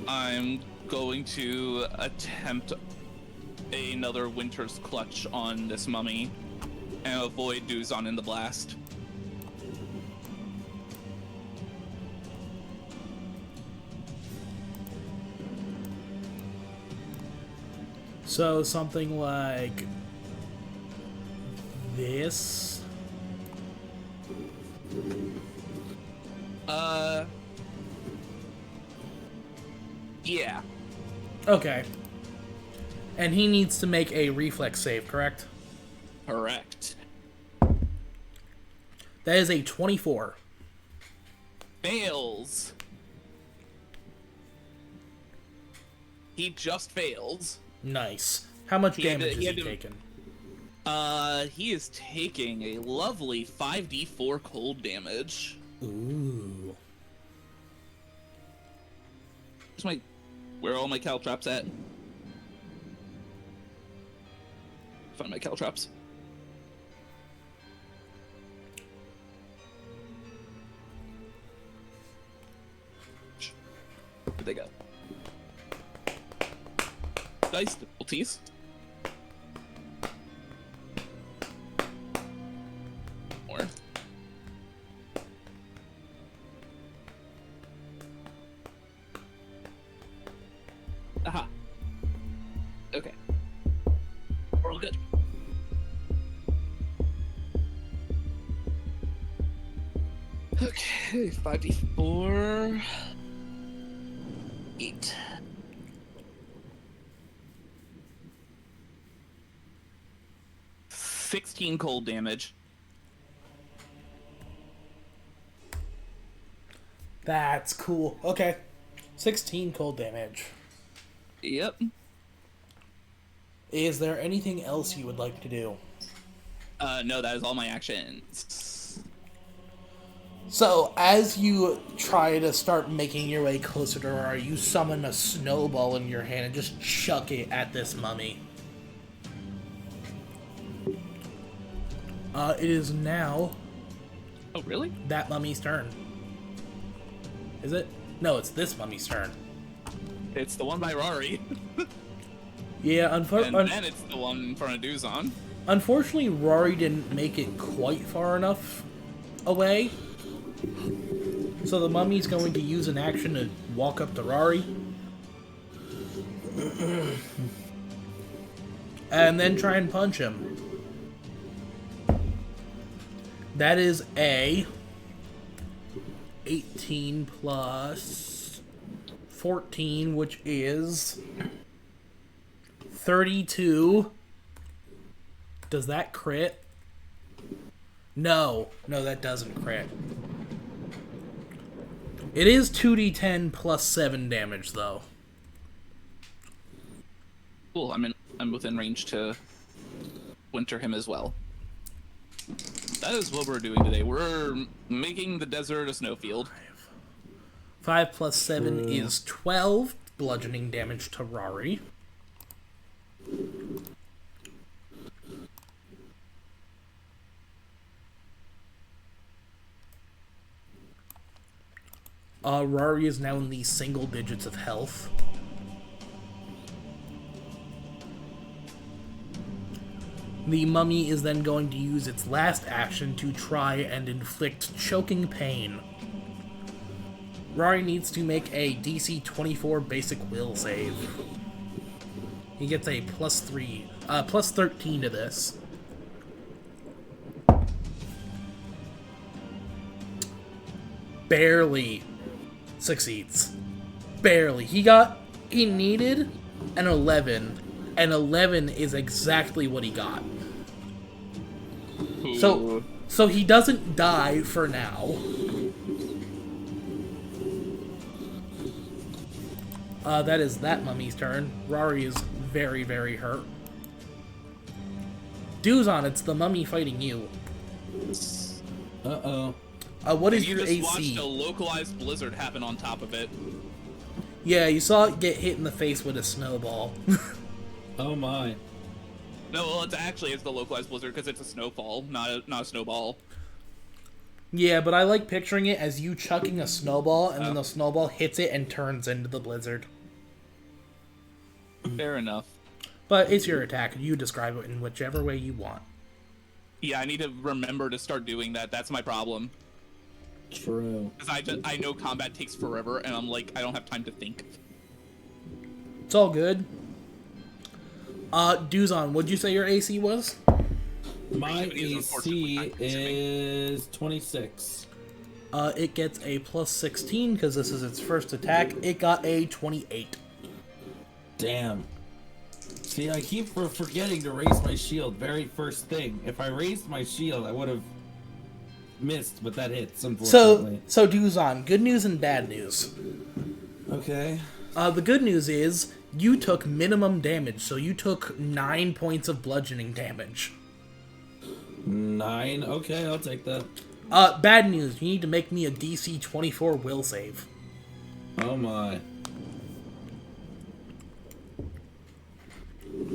I'm going to attempt another Winter's Clutch on this mummy and avoid Duzon in the blast. So something like this. Yeah. Okay. And he needs to make a reflex save, correct? Correct. That is a 24. Fails. He just fails. Nice. How much damage he is had he to- taking? He is taking a lovely 5d4 cold damage. Ooh. Where are all my caltrops at? Find my caltrops. Where'd they go? Dice difficulties. More. Aha. Okay. We're all good. Okay, 5d4. 8. 16 cold damage. That's cool. Okay. 16 cold damage. Yep. Is there anything else you would like to do? No, that is all my actions. So, as you try to start making your way closer to her, you summon a snowball in your hand and just chuck it at this mummy. It is now Oh, really? that mummy's turn. Is it? No, it's this mummy's turn. It's the one by Rari. Yeah, And then it's the one in front of Duzon. unfortunately, Rory didn't make it quite far enough away. So the mummy's going to use an action to walk up to Rory. And then try and punch him. That is a 18 plus 14, which is 32. Does that crit? No, that doesn't crit. It is 2d10 plus 7 damage, though. Cool, I'm within range to winter him as well. That is what we're doing today. We're making the desert a snowfield. 5 plus 7 is 12 bludgeoning damage to Rari. Rari is now in the single digits of health. The mummy is then going to use its last action to try and inflict choking pain. Rari needs to make a DC 24 basic will save. He gets a plus 13 to this. Barely succeeds. Barely. He needed an 11, and 11 is exactly what he got. So he doesn't die for now. That is that mummy's turn. Rari is very, very hurt. Duzon, it's the mummy fighting you. Uh-oh. What is You your just AC? watched a localized blizzard happen on top of it. Yeah, you saw it get hit in the face with a snowball. Oh my. No, well, it's the localized blizzard because it's a snowfall, not a snowball. Yeah, but I like picturing it as you chucking a snowball, and then the snowball hits it and turns into the blizzard. Fair enough. But it's your attack. You describe it in whichever way you want. Yeah, I need to remember to start doing that. That's my problem. True. Because I know combat takes forever, and I'm like, I don't have time to think. It's all good. Duzon, what'd you say your AC was? My AC is 26. It gets a plus 16 because this is its first attack. It got a 28. Damn. See, I keep forgetting to raise my shield. Very first thing. If I raised my shield, I would have missed, but that hits, unfortunately. So Duzon, good news and bad news. Okay. The good news is you took minimum damage, so you took 9 points of bludgeoning damage. 9? Okay, I'll take that. Bad news, you need to make me a DC 24 will save. Oh my.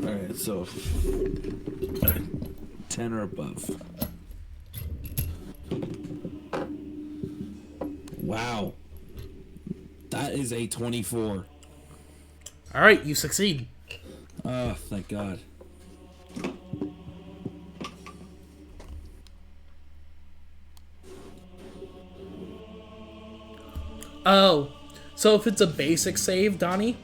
Alright, so 10 or above. Wow. That is a 24. Alright, you succeed. Oh, thank God. Oh, so if it's a basic save, Donnie?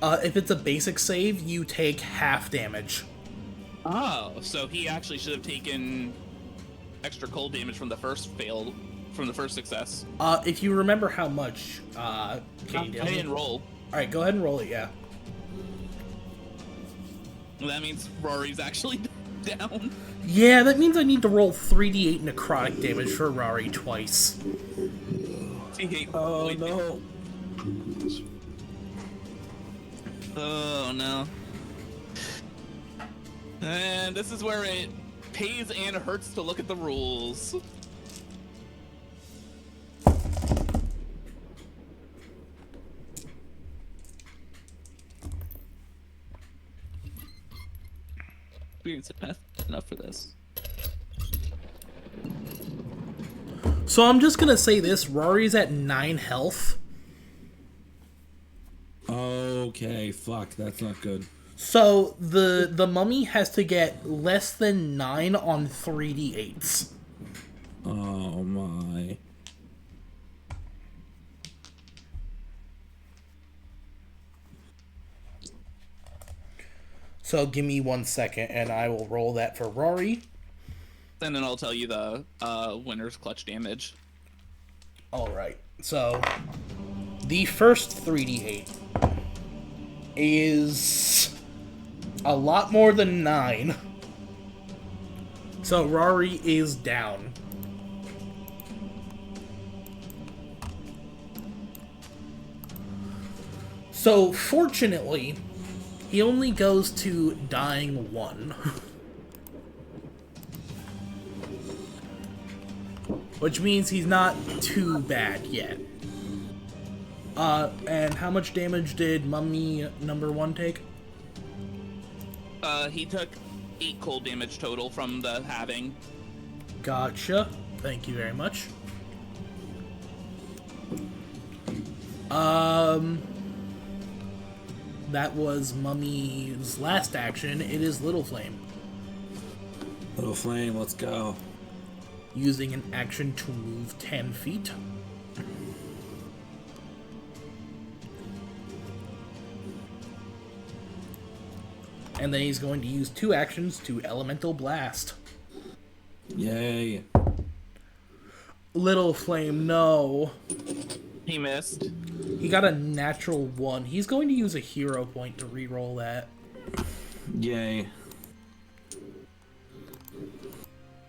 If it's a basic save, you take half damage. Oh, so he actually should have taken extra cold damage from the first success. If you remember how much, can I you tell me? didn't roll. Alright, go ahead and roll it, yeah. Well, that means Rory's actually down. Yeah, that means I need to roll 3d8 necrotic damage for Rari twice. Oh no. Oh no. And this is where it pays and hurts to look at the rules. Experience enough for this. So I'm just gonna say this, Rari's at 9 health. Okay, fuck, that's not good. So the mummy has to get less than 9 on 3d8s. Oh my. So give me 1 second and I will roll that for Rari. And then I'll tell you the winner's clutch damage. Alright, so the first 3d8 is a lot more than 9. So Rari is down. So fortunately, he only goes to dying 1. Which means he's not too bad yet. And how much damage did Mummy number 1 take? He took 8 cold damage total from the halving. Gotcha. Thank you very much. That was Mummy's last action. It is Little Flame. Little Flame, let's go. Using an action to move 10 feet. And then he's going to use 2 actions to Elemental Blast. Yay. Little Flame, no. He missed. He got a natural 1. He's going to use a hero point to reroll that. Yay.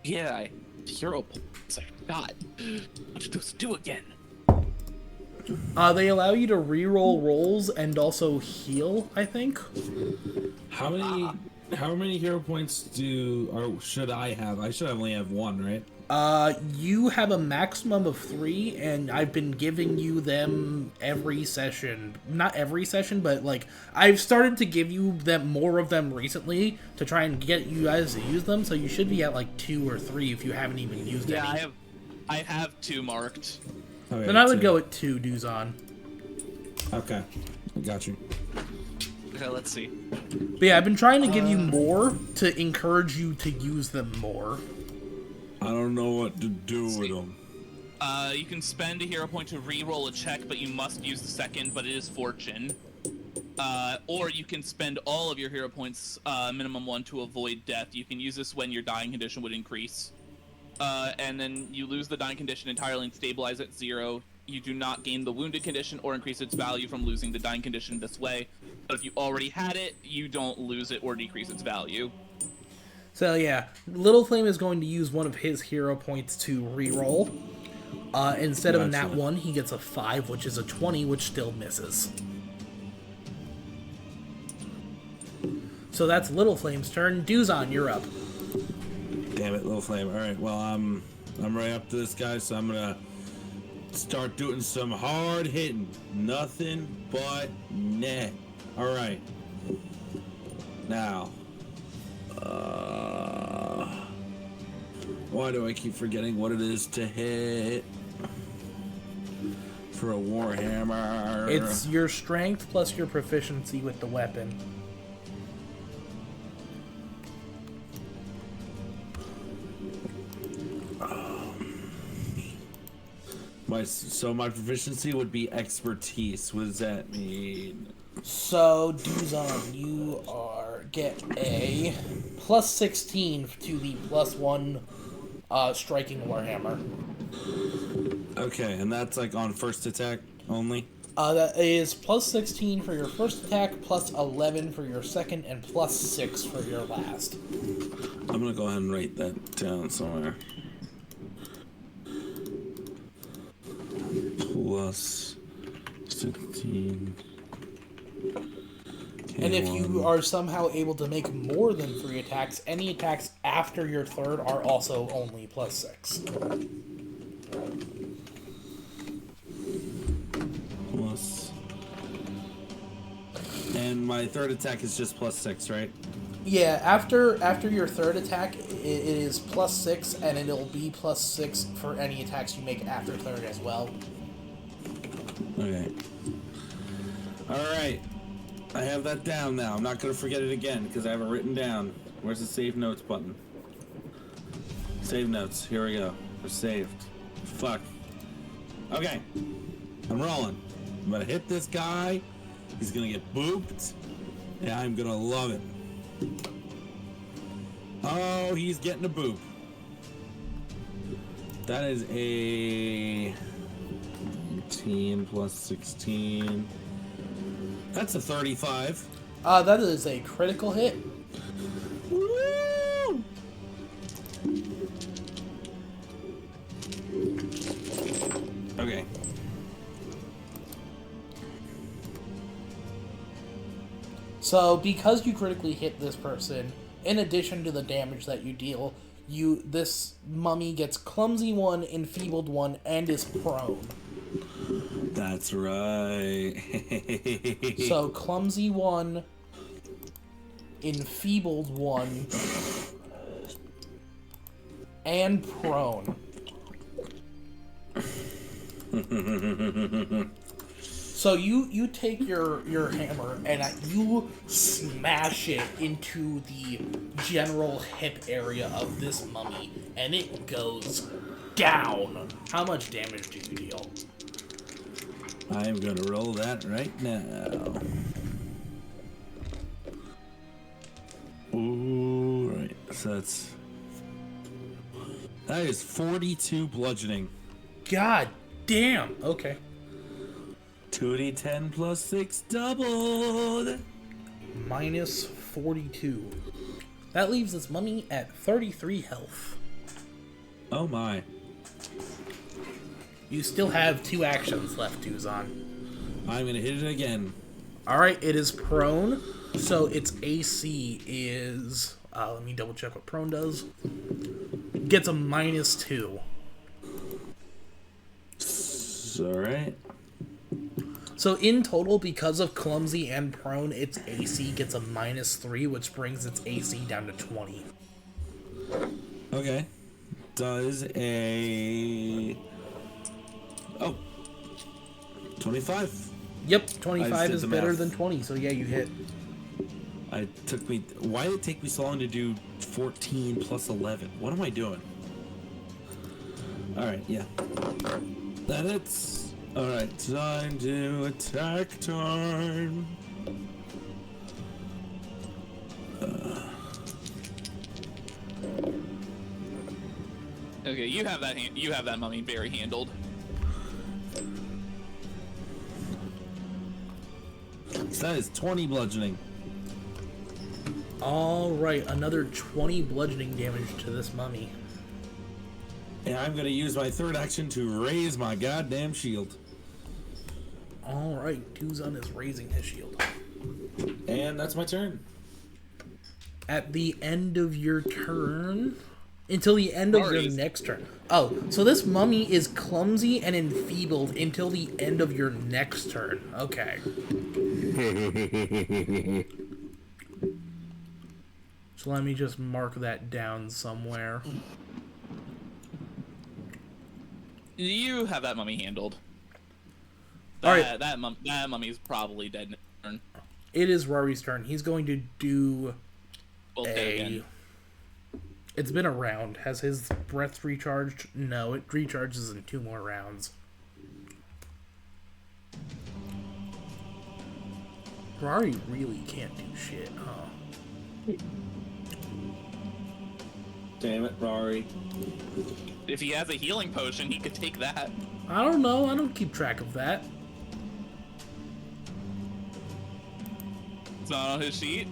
Yeah, hero points. I forgot. What did those do again? They allow you to reroll rolls and also heal, I think. How many hero points should I have? I should only have 1, right? You have a maximum of 3, and I've been giving you them every session. Not every session, but, like, I've started to give you more of them recently to try and get you guys to use them, so you should be at, like, 2 or 3 if you haven't even used any. Yeah, I have 2 marked. Okay, Then I would 2. go at 2, Duzon. Okay, I got you. Okay, let's see. But yeah, I've been trying to give you more to encourage you to use them more. I don't know what to do with them. You can spend a hero point to re-roll a check, but you must use the second, but it is fortune. Or you can spend all of your hero points, minimum 1, to avoid death. You can use this when your dying condition would increase. And then you lose the dying condition entirely and stabilize at 0. You do not gain the wounded condition or increase its value from losing the dying condition this way. But if you already had it, you don't lose it or decrease its value. So yeah, Little Flame is going to use one of his hero points to re-roll. Instead of a nat 1, he gets a 5, which is a 20, which still misses. So that's Little Flame's turn. Duzon, you're up. Damn it, Little Flame. Alright, well, I'm right up to this guy, so I'm gonna start doing some hard hitting. Nothing but net. Alright. Now. Why do I keep forgetting what it is to hit? For a Warhammer. It's your strength plus your proficiency with the weapon. So my proficiency would be expertise. What does that mean? So, Duzon, you get a plus 16 to the plus 1 striking warhammer. Okay, and that's like on first attack only? That is plus 16 for your first attack, plus 11 for your second, and plus 6 for your last. I'm gonna go ahead and write that down somewhere. Plus 16. And if you are somehow able to make more than 3 attacks, any attacks after your third are also only plus 6. Plus. And my third attack is just plus 6, right? Yeah, after your third attack, it is plus 6, and it'll be plus 6 for any attacks you make after third as well. Okay. Alright. I have that down now. I'm not going to forget it again because I have it written down. Where's the save notes button? Save notes. Here we go. We're saved. Fuck. Okay. I'm rolling. I'm going to hit this guy. He's going to get booped. And I'm going to love it. Oh, he's getting a boop. That is a 18 plus 16. That's a 35. That is a critical hit. Woo! Okay. So, because you critically hit this person, in addition to the damage that you deal, this mummy gets clumsy 1, enfeebled 1, and is prone. That's right. So, clumsy 1, enfeebled 1, and prone. So you take your hammer and you smash it into the general hip area of this mummy, and it goes down. How much damage do you deal? I'm gonna roll that right now. Ooh, right. So that is 42 bludgeoning. God damn. Okay. 2d10 plus 6 doubled. Minus 42. That leaves this mummy at 33 health. Oh my. You still have 2 actions left, Duzon. I'm gonna hit it again. Alright, it is prone, so its AC is... let me double check what prone does. Gets a minus 2. Alright. So in total, because of clumsy and prone, its AC gets a minus 3, which brings its AC down to 20. Okay. Does a... Oh. 25. Yep, 25 did is the better math. than 20, so yeah, you hit. Why did it take me so long to do 14 plus 11? What am I doing? Alright, yeah. That it's... Alright, time to attack time. Okay, you have that mummy very handled. So that is 20 bludgeoning. Alright, another 20 bludgeoning damage to this mummy. And I'm gonna use my third action to raise my goddamn shield. Alright, Duzon is raising his shield. And that's my turn. At the end of your turn... Until the end of your next turn. Oh, so this mummy is clumsy and enfeebled until the end of your next turn. Okay. So let me just mark that down somewhere. You have that mummy handled. Alright. That mummy's probably dead in a turn. It is Rari's turn. He's going to do Both dead again. It's been a round. Has his breath recharged? No, it recharges in 2 more rounds. Rari really can't do shit, huh? Damn it, Rari. If he has a healing potion, he could take that. I don't know. I don't keep track of that. It's not on his sheet.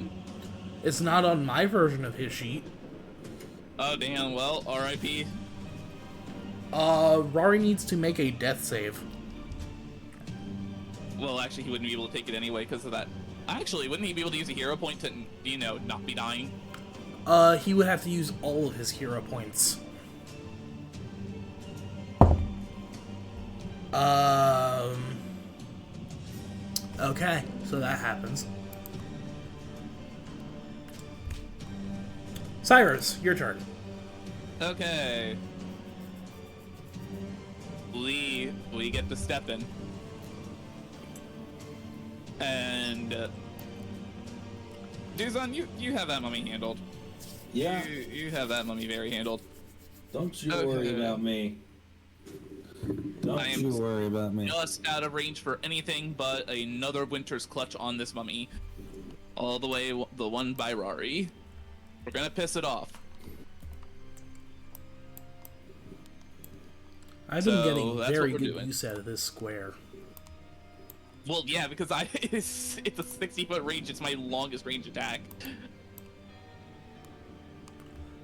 It's not on my version of his sheet. Oh damn. Well, R.I.P. Rari needs to make a death save. Well, actually, he wouldn't be able to take it anyway because of that. Actually, wouldn't he be able to use a hero point to, you know, not be dying? He would have to use all of his hero points. Okay, so that happens. Cyrus, your turn. Okay. We get to step in. And Duzon, you have that mummy handled. Yeah. You have that mummy very handled. Don't you Okay. worry about me. Don't I you am worry about me. Just out of range for anything but another winter's clutch on this mummy. All the way the one by Rari. We're gonna piss it off. I've been So, getting that's very what we're good doing. use out of this square. Well, yeah, because it's a 60-foot range. It's my longest range attack.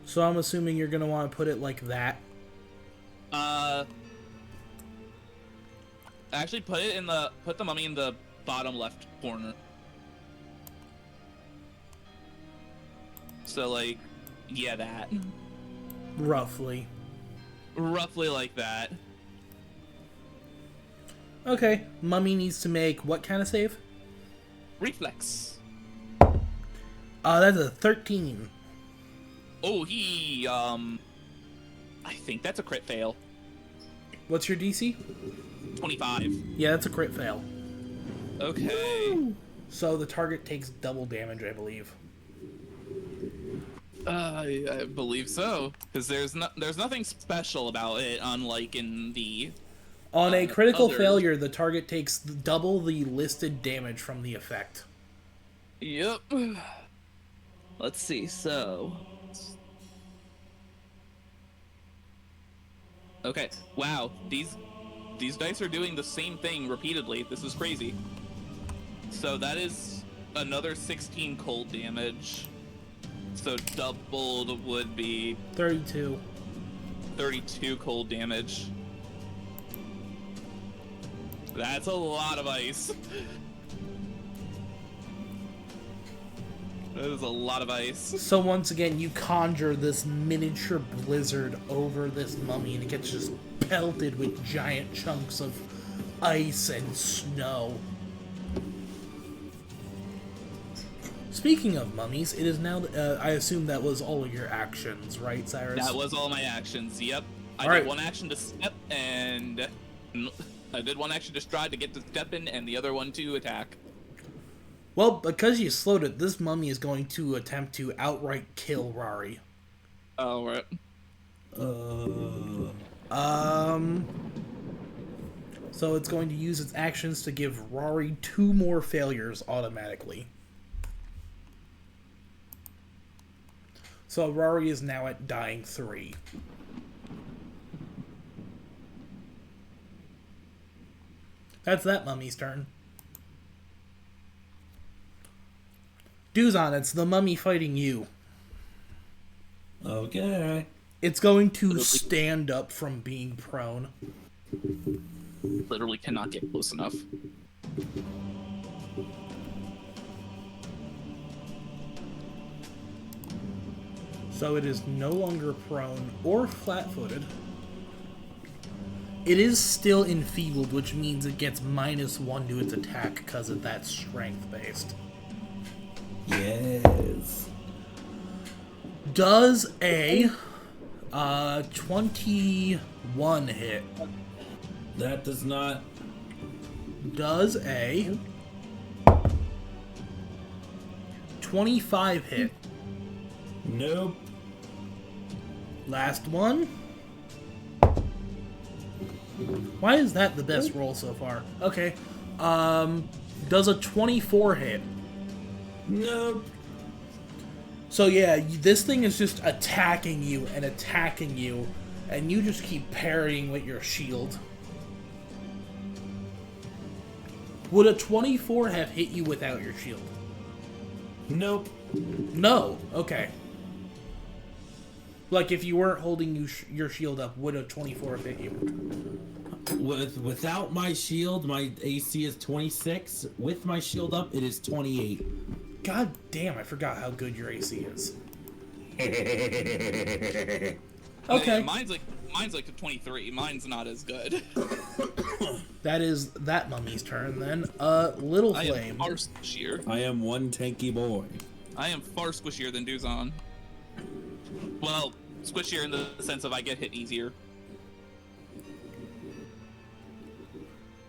So I'm assuming you're gonna want to put it like that. Actually, put the mummy in the bottom left corner. So like, yeah, that. Roughly. Roughly like that. Okay, mummy needs to make what kind of save? Reflex. That's a 13. Oh, I think that's a crit fail. What's your DC? 25. Yeah, that's a crit fail. Okay. So the target takes double damage, I believe. I believe so, because there's nothing special about it, unlike in the. On a critical others. failure, the target takes double the listed damage from the effect. Yep. Let's see. So. Okay. Wow. These dice are doing the same thing repeatedly. This is crazy. So that is another 16 cold damage. So doubled would be 32. 32 cold damage. That's a lot of ice. That is a lot of ice. So once again, you conjure this miniature blizzard over this mummy, and it gets just pelted with giant chunks of ice and snow. Speaking of mummies, it is now. I assume that was all of your actions, right, Cyrus? That was all my actions. Yep. I All right. did one action to step, and I did one action to stride to get to step in, and the other one to attack. Well, because you slowed it, this mummy is going to attempt to outright kill Rari. Oh, right. So it's going to use its actions to give Rari 2 more failures automatically. So Rari is now at dying 3. That's that mummy's turn. Duzon, it's the mummy fighting you. Okay. It's going to stand up from being prone. Literally cannot get close enough. So it is no longer prone or flat-footed. It is still enfeebled, which means it gets -1 to its attack because of that strength-based. Yes. Does a 21 hit? That does not. Does a 25 hit? Nope. Last one. Why is that the best roll so far? Okay. Does a 24 hit? Nope. So yeah, this thing is just attacking you, and you just keep parrying with your shield. Would a 24 have hit you without your shield? Nope. No. Okay. Like, if you weren't holding your shield up, would a 24 have hit you? Without my shield, my AC is 26. With my shield up, it is 28. God damn, I forgot how good your AC is. Yeah, Okay. mine's like a 23. Mine's not as good. That is that mummy's turn then. Little I Flame. am far squishier. I am one tanky boy. I am far squishier than Duzon. Well, squishier in the sense of I get hit easier.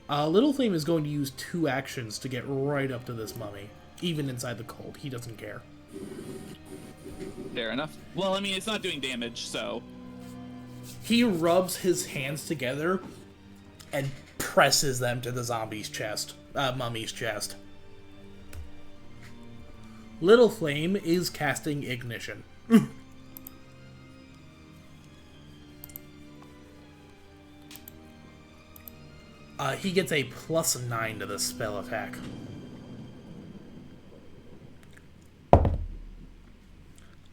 Little Flame is going to use 2 actions to get right up to this mummy. Even inside the cold. He doesn't care. Fair enough. Well, I mean, it's not doing damage, so... He rubs his hands together and presses them to the zombie's chest. Mummy's chest. Little Flame is casting Ignition. He gets a +9 to the spell attack.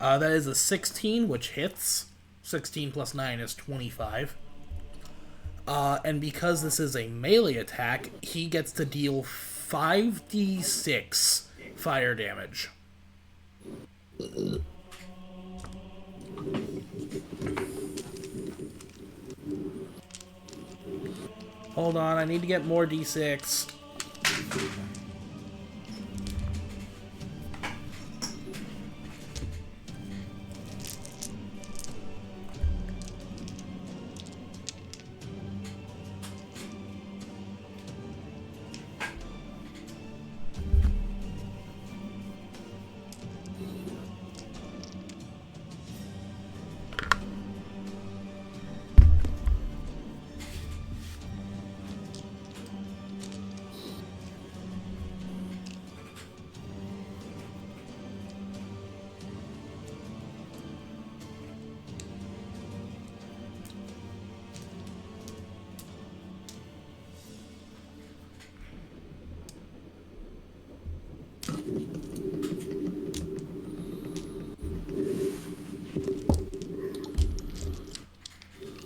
That is a 16, which hits. 16 plus 9 is 25. And because this is a melee attack, he gets to deal 5d6 fire damage. Hold on, I need to get more d6.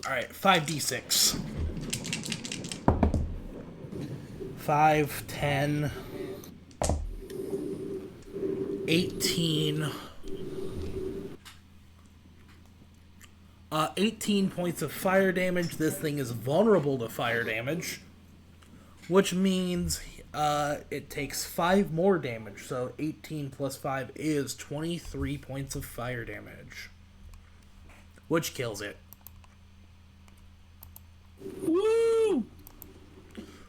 Alright, 5d6. 5, 10, 18. 18 points of fire damage. This thing is vulnerable to fire damage, which means it takes 5 more damage. So 18 plus 5 is 23 points of fire damage, which kills it. Woo!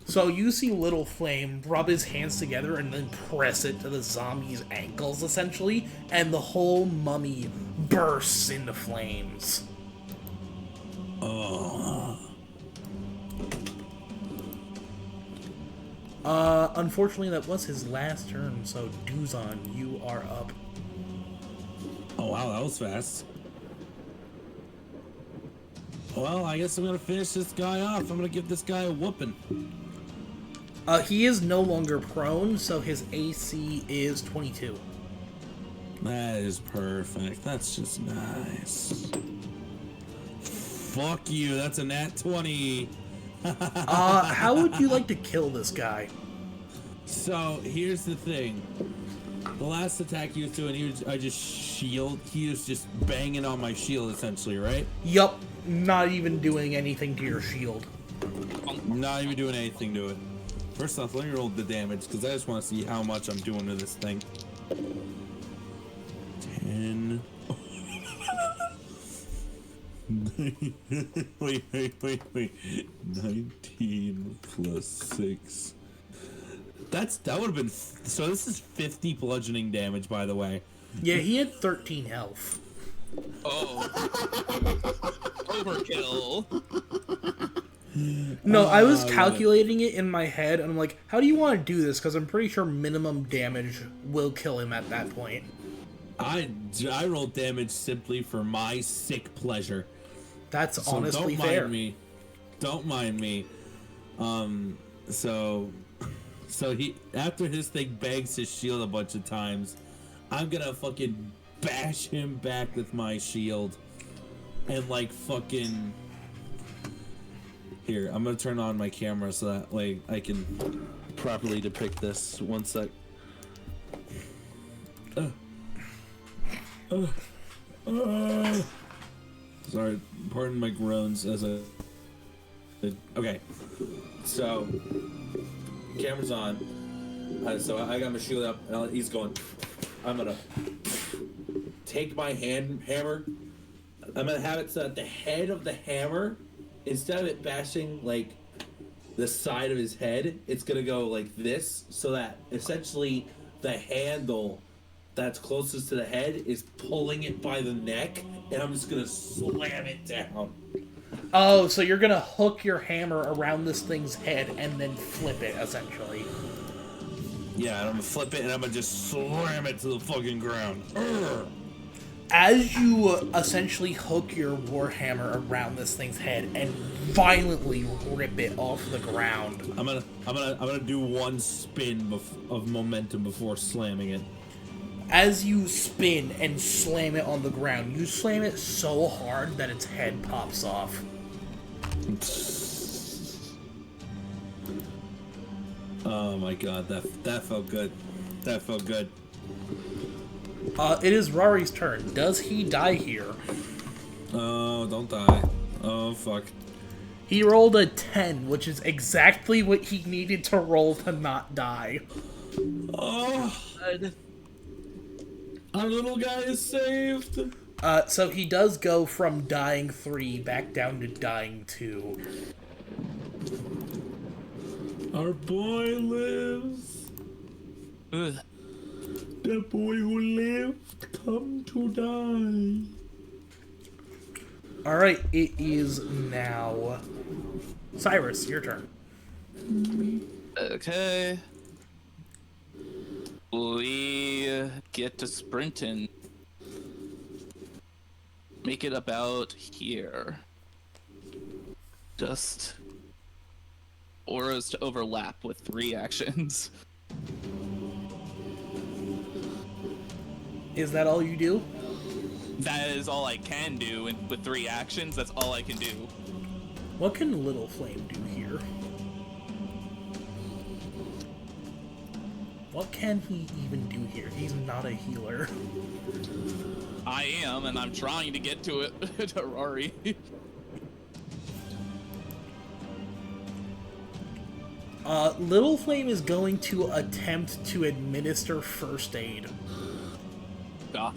So you see Little Flame rub his hands together and then press it to the zombie's ankles, essentially, and the whole mummy bursts into flames. Unfortunately, that was his last turn, so Duzon, you are up. Oh wow, that was fast. Well, I guess I'm gonna finish this guy off. I'm gonna give this guy a whooping. He is no longer prone, so his AC is 22. That is perfect. That's just nice. Fuck you, that's a nat 20. How would you like to kill this guy? So, here's the thing. The last attack he was doing, he was just banging on my shield, essentially, right? Yup, not even doing anything to your shield. Not even doing anything to it. First off, let me roll the damage, because I just want to see how much I'm doing to this thing. 10. wait. 19 plus 6. That would have been... So this is 50 bludgeoning damage, by the way. Yeah, he had 13 health. Oh. Overkill. No, I was calculating it in my head, and I'm like, how do you want to do this? Because I'm pretty sure minimum damage will kill him at that point. I roll damage simply for my sick pleasure. That's So honestly don't fair. mind me. Don't mind me. So he, after his thing bangs his shield a bunch of times, I'm gonna fucking bash him back with my shield. And like fucking... Here, I'm gonna turn on my camera so that way I can properly depict this. One sec. Sorry, pardon my groans as I... Okay, so camera's on. So I got my shield up, and he's going. I'm gonna take my hammer. I'm gonna have it so that the head of the hammer, instead of it bashing like the side of his head, it's gonna go like this, so that essentially the handle that's closest to the head is pulling it by the neck, and I'm just gonna slam it down. Oh, so you're gonna hook your hammer around this thing's head and then flip it, essentially. Yeah, and I'm gonna flip it and I'm gonna just slam it to the fucking ground. Urgh. As you essentially hook your warhammer around this thing's head and violently rip it off the ground, I'm gonna do one spin of momentum before slamming it. as you spin and slam it on the ground, you slam it so hard that its head pops off. Oh my god, that felt good. That felt good. It is Rari's turn. Does he die here? Oh, don't die. Oh fuck. He rolled a 10, which is exactly what he needed to roll to not die. Oh, our little guy is saved. So he does go from dying 3 back down to dying 2. Our boy lives. Ugh. The boy who lived come to die. Alright, it is now Cyrus, your turn. Okay. We get to sprinting. Make it about here. Just auras to overlap with 3 actions. Is that all you do? That is all I can do, and with 3 actions, that's all I can do. What can Little Flame do here? What can he even do here? He's not a healer. I am, and I'm trying to get to it, to Rari. Little Flame is going to attempt to administer first aid. God.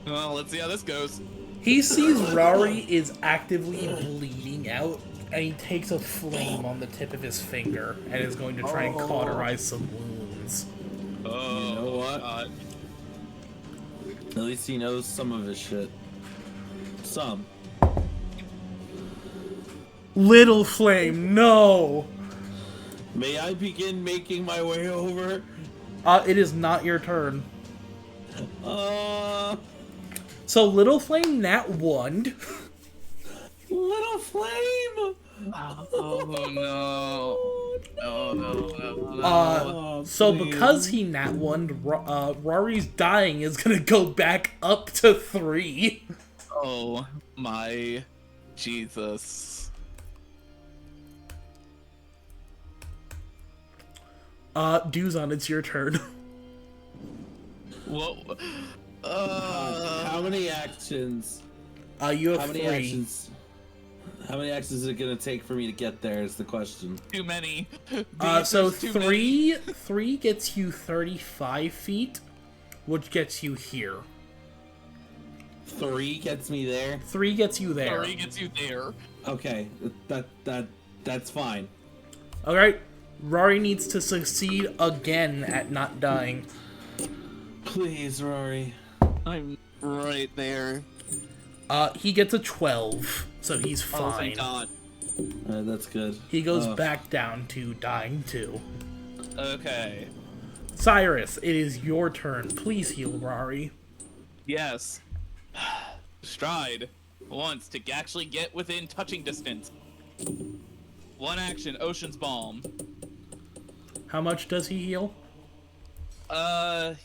Well, let's see how this goes. He sees Rari is actively bleeding out, and he takes a flame on the tip of his finger and is going to try and cauterize some wounds. Oh, You know what? God. At least he knows some of his shit. Some. Little Flame, no! May I begin making my way over? It is not your turn. So Little Flame nat 1. Little flame! Oh, no. No. So because he nat 1, Rari's dying is gonna go back up to 3. Oh, my Jesus. Duzon, it's your turn. Whoa. How many actions? You have How many 3. actions? How many actions is it gonna take for me to get there? Is the question. Too many. So There's too many. 3 gets you 35 feet, which gets you here. 3 gets me there. 3 gets you there. Rari gets you there. Okay, that's fine. Alright, Rari needs to succeed again at not dying. Please, Rory. I'm right there. He gets a 12, so he's Oh, fine. thank God. That's good. He goes back down to dying 2. Okay. Cyrus, it is your turn. Please heal Rari. Yes. Stride. Once to actually get within touching distance. One action, Ocean's Balm. How much does he heal?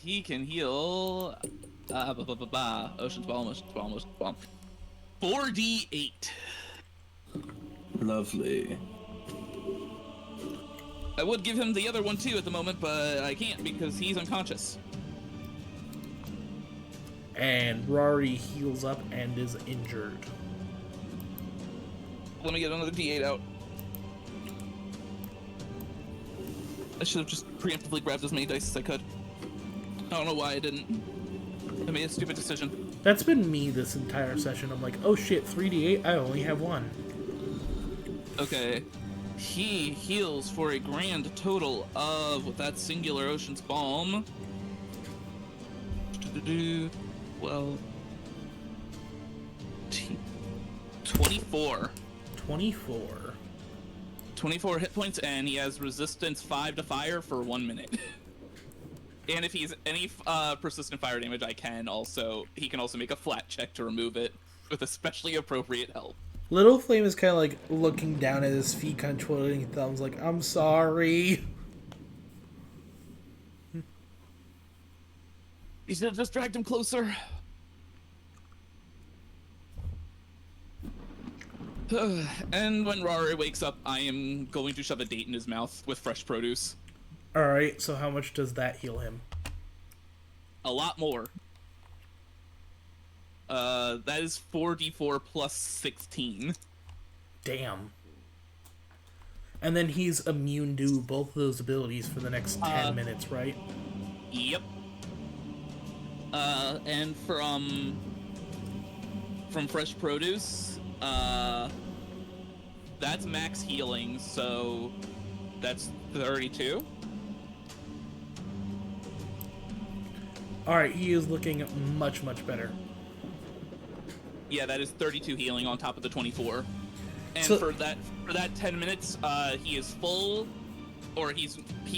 He can heal. Ocean's Balm, Ocean's Balm, Ocean's Balm. 4d8. Lovely. I would give him the other one too at the moment, but I can't because he's unconscious. And Rari heals up and is injured. Let me get another d8 out. I should have just preemptively grabbed as many dice as I could. I don't know why I didn't. I made a stupid decision. That's been me this entire session. I'm like, oh shit, 3d8? I only have one. Okay. He heals for a grand total of, with that singular Ocean's Balm, 12, 24. 24. 24 hit points, and he has resistance 5 to fire for 1 minute. And if he's any persistent fire damage, he can also make a flat check to remove it with especially appropriate help. Little Flame is kind of like looking down at his feet, kind of twiddling his thumbs, like, I'm sorry. You should have just dragged him closer. And when Rari wakes up, I am going to shove a date in his mouth with fresh produce. Alright, so how much does that heal him? A lot more. That is 4d4 plus 16. Damn. And then he's immune to both of those abilities for the next 10 minutes, right? Yep. And from fresh produce, that's max healing, so that's 32. Alright, he is looking much, much better. Yeah, that is 32 healing on top of the 24. And So- for that 10 minutes, he is full, or he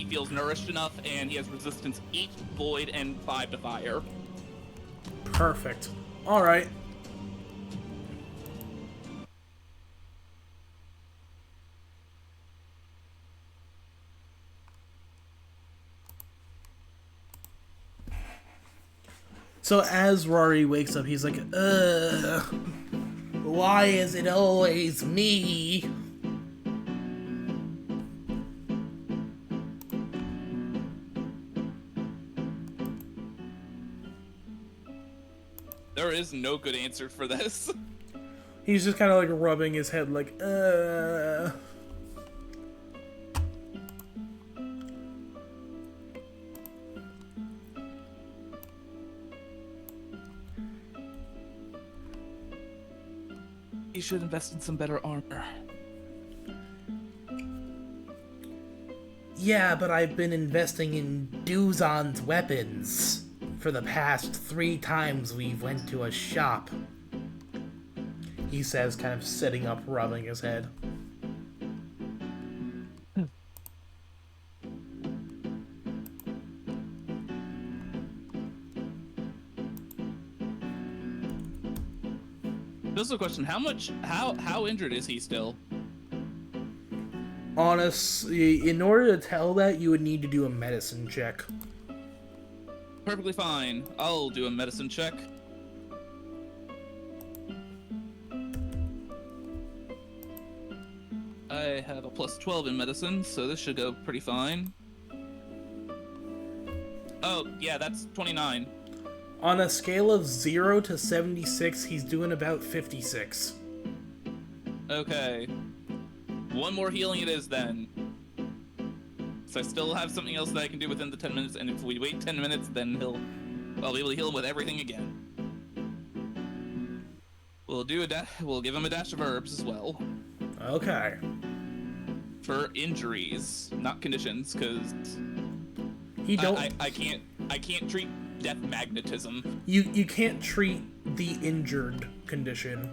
feels nourished enough, and he has resistance 8 void and 5 to fire. Perfect. Alright. So as Rari wakes up, he's like, why is it always me? There is no good answer for this. He's just kind of like rubbing his head like, You should invest in some better armor. Yeah, but I've been investing in Duzon's weapons for the past 3 times we've went to a shop. He says, kind of sitting up, rubbing his head. Just a question, how injured is he still? Honestly, in order to tell that, you would need to do a medicine check. Perfectly fine. I'll do a medicine check. I have a plus 12 in medicine, so this should go pretty fine. Oh, yeah, that's 29. On a scale of 0 to 76, he's doing about 56. Okay. One more healing it is then. So I still have something else that I can do within the 10 minutes, and if we wait 10 minutes, then I'll be able to heal him with everything again. We'll give him a dash of herbs as well. Okay. For injuries, not conditions, because He don't. I can't treat death magnetism. You can't treat the injured condition.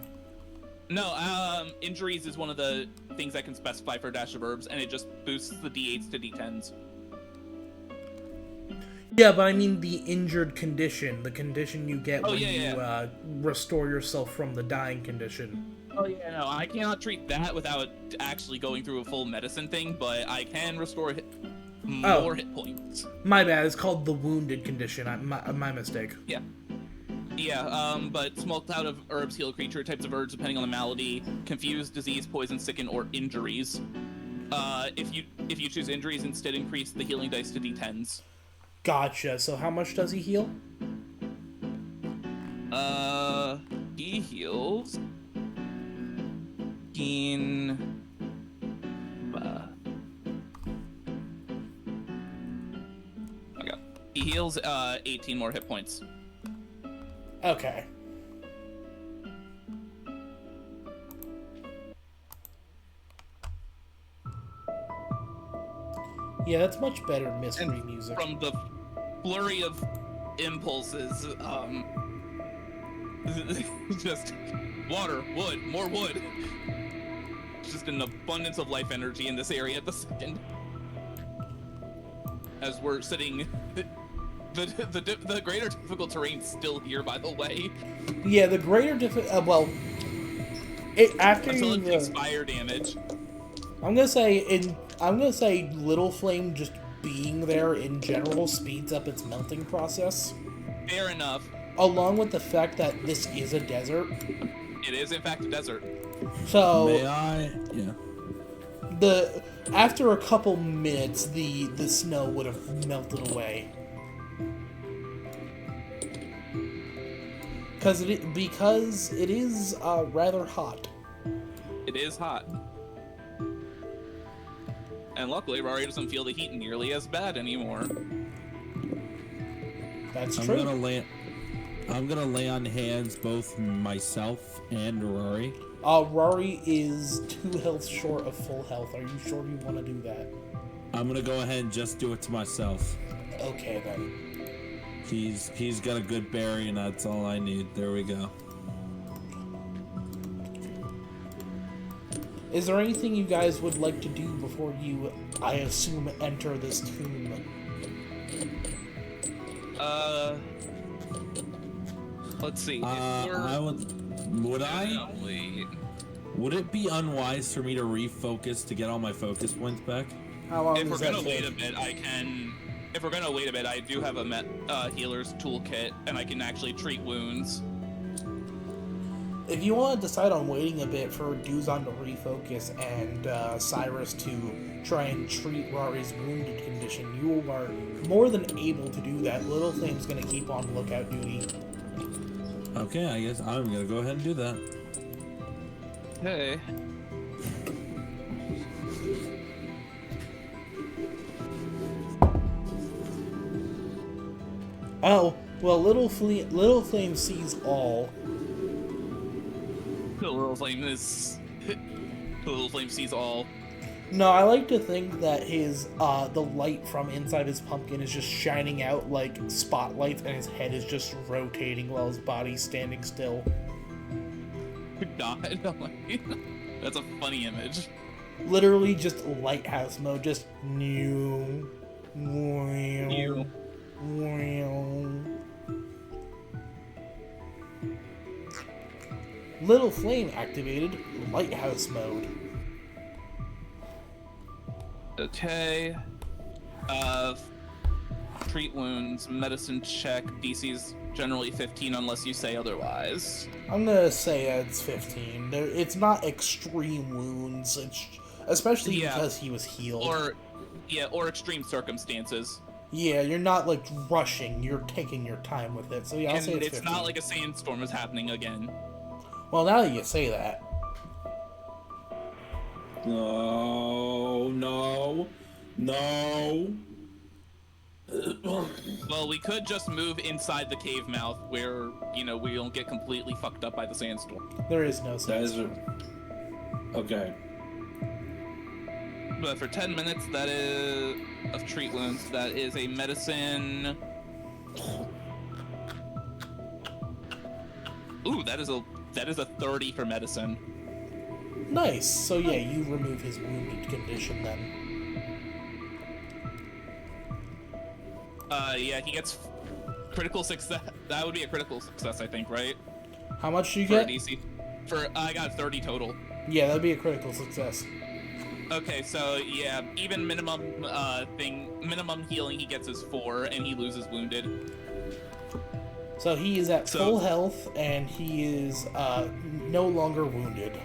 No, injuries is one of the things I can specify for dash of herbs, and it just boosts the d8s to d10s. Yeah, but I mean the injured condition, the condition you get when yeah, you restore yourself from the dying condition. Oh yeah, no, I cannot treat that without actually going through a full medicine thing, but I can restore more hit points. My bad, it's called the wounded condition. My mistake. Yeah. Yeah, but small cloud of herbs heal creature types of herbs depending on the malady, confuse, disease, poison, sicken, or injuries. If you choose injuries, instead increase the healing dice to d10s. Gotcha. So how much does he heal? He heals in he heals 18 more hit points. Okay. Yeah, that's much better mystery music. From the flurry of impulses, just water, wood, more wood. Just an abundance of life energy in this area at the second. As we're sitting, the greater difficult terrain's still here, by the way. Yeah, the greater well, after until you it takes fire damage. I'm gonna say Little Flame just being there in general speeds up its melting process. Fair enough. Along with the fact that this is a desert. It is in fact a desert. So May I? Yeah. After a couple minutes, the snow would have melted away. Because it is rather hot. It is hot. And luckily, Rari doesn't feel the heat nearly as bad anymore. That's true. I'm gonna lay on hands both myself and Rory. Rari is 2 health short of full health. Are you sure you want to do that? I'm gonna go ahead and just do it to myself. Okay then. He's got a good berry, and that's all I need. There we go. Is there anything you guys would like to do before you, I assume, enter this tomb? Let's see. Would it be unwise for me to refocus to get all my focus points back? How long If does we're that gonna take? wait a bit, I can. If we're gonna wait a bit, I do have a healer's toolkit, and I can actually treat wounds. If you want to decide on waiting a bit for Duzon to refocus and Cyrus to try and treat Rari's wounded condition, you are more than able to do that. Little Flame's going to keep on lookout duty. Okay, I guess I'm gonna go ahead and do that. Hey. Oh, well, Little Flame sees all. The little flame is. The little flame sees all. No, I like to think that his the light from inside his pumpkin is just shining out like spotlights, and his head is just rotating while his body's standing still. God, that's a funny image. Literally just lighthouse mode, just new. New. Little Flame activated lighthouse mode. Okay. Treat wounds, medicine check, DC's generally 15 unless you say otherwise. I'm gonna say it's 15. It's not extreme wounds, especially because he was healed. Or extreme circumstances. Yeah, you're not like rushing, you're taking your time with it. So yeah, I'll say it's 15. Not like a sandstorm is happening again. Well, now that you say that. No. Well, we could just move inside the cave mouth where, we don't get completely fucked up by the sandstorm. There is no sense. Okay. But for 10 minutes, that is of treat wounds. That is a medicine. Ooh, that is a 30 for medicine. Nice. So yeah, you remove his wounded condition then. Yeah, he gets critical success. That would be a critical success, I think, right? How much do you For a get? DC. I got 30 total. Yeah, that'd be a critical success. Okay, so yeah, even minimum healing he gets is 4, and he loses wounded. So he is at full health, and he is no longer wounded.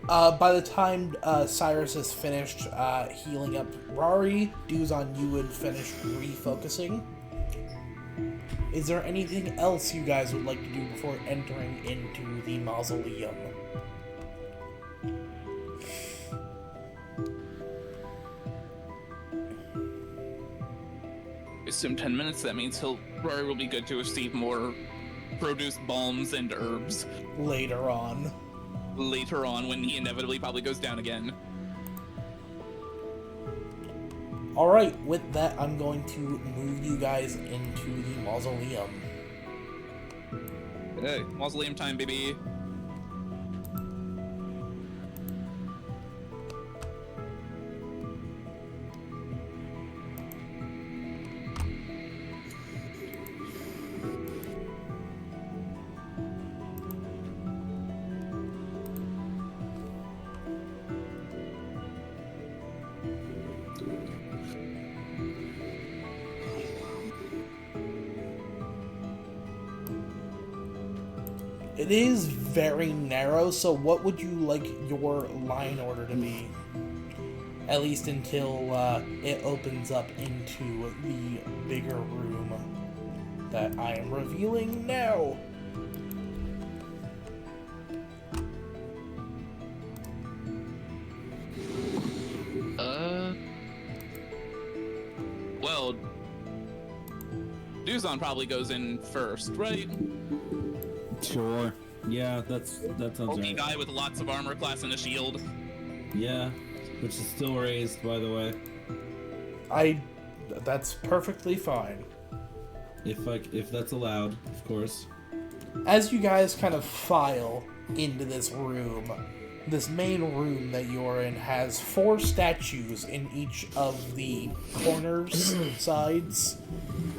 By the time Cyrus is finished healing up Rari, Duzon, you would finish refocusing. Is there anything else you guys would like to do before entering into the mausoleum? Assume 10 minutes, that means Rory will be good to receive more produce balms and herbs Later on when he inevitably probably goes down again. Alright, with that, I'm going to move you guys into the mausoleum. Hey, mausoleum time, baby. It is very narrow, so what would you like your line order to be? At least until it opens up into the bigger room that I am revealing now. Well, Duzon probably goes in first, right? Sure. Yeah, that sounds Bulky right. guy with lots of armor class and a shield. Yeah, which is still raised, by the way. That's perfectly fine. If that's allowed, of course. As you guys kind of file into this room, this main room that you're in has 4 statues in each of the corners, sides,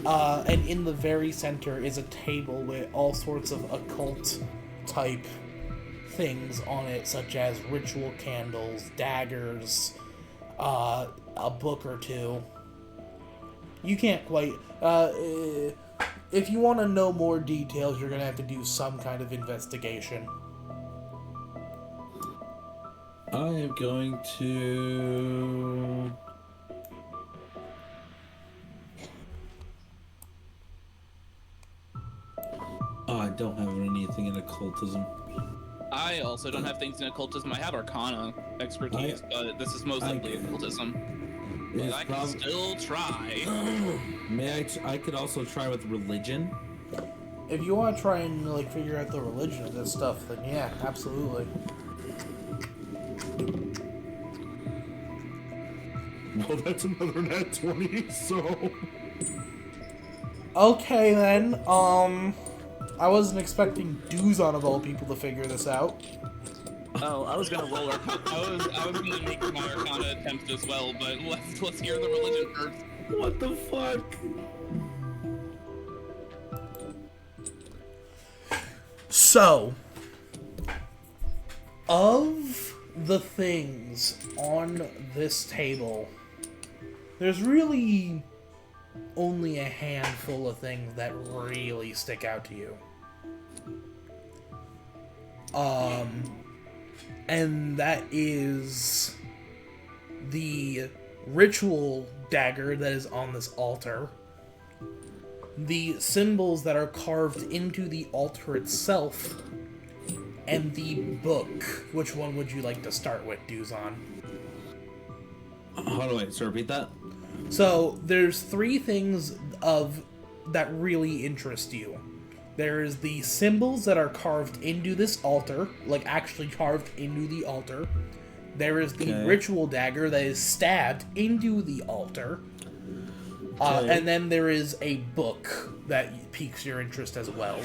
and in the very center is a table with all sorts of occult type things on it, such as ritual candles, daggers, a book or two. You can't quite... if you want to know more details, you're going to have to do some kind of investigation. I am going to... Oh, I don't have anything in occultism. I also don't have things in occultism. I have Arcana expertise, but this is most likely occultism. But I can still try. I could also try with religion. If you want to try and like figure out the religion of this stuff, then yeah, absolutely. Well, that's another nat 20, so... Okay then, I wasn't expecting Duzon of all people to figure this out. Oh, I was gonna roll Arcana. I was gonna make my Arcana attempt as well, but let's hear the religion first. What the fuck? So, of the things on this table, there's really only a handful of things that really stick out to you. And that is the ritual dagger that is on this altar, the symbols that are carved into the altar itself, and the book. Which one would you like to start with, Duzon? How do I repeat that? So, there's 3 things that really interest you. There's the symbols that are carved into this altar, like actually carved into the altar. There is the ritual dagger that is stabbed into the altar. And then there is a book that piques your interest as well.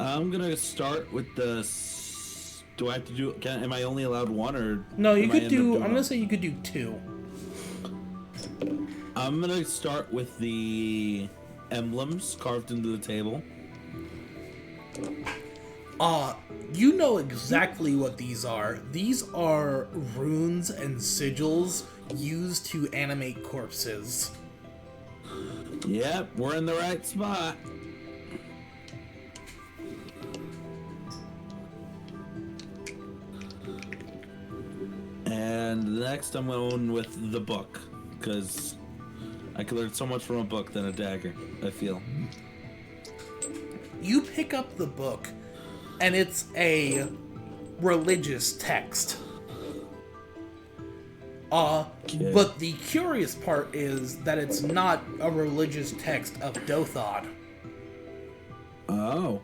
I'm gonna start with the... Do I have to do... am I only allowed one, or... No, you could do... I'm gonna say you could do 2. I'm gonna start with the emblems carved into the table. You know exactly what these are. These are runes and sigils used to animate corpses. Yep, we're in the right spot. And next I'm going with the book, because I can learn so much from a book than a dagger, I feel. You pick up the book, and it's a religious text. Okay. But the curious part is that it's not a religious text of Duzon. Oh.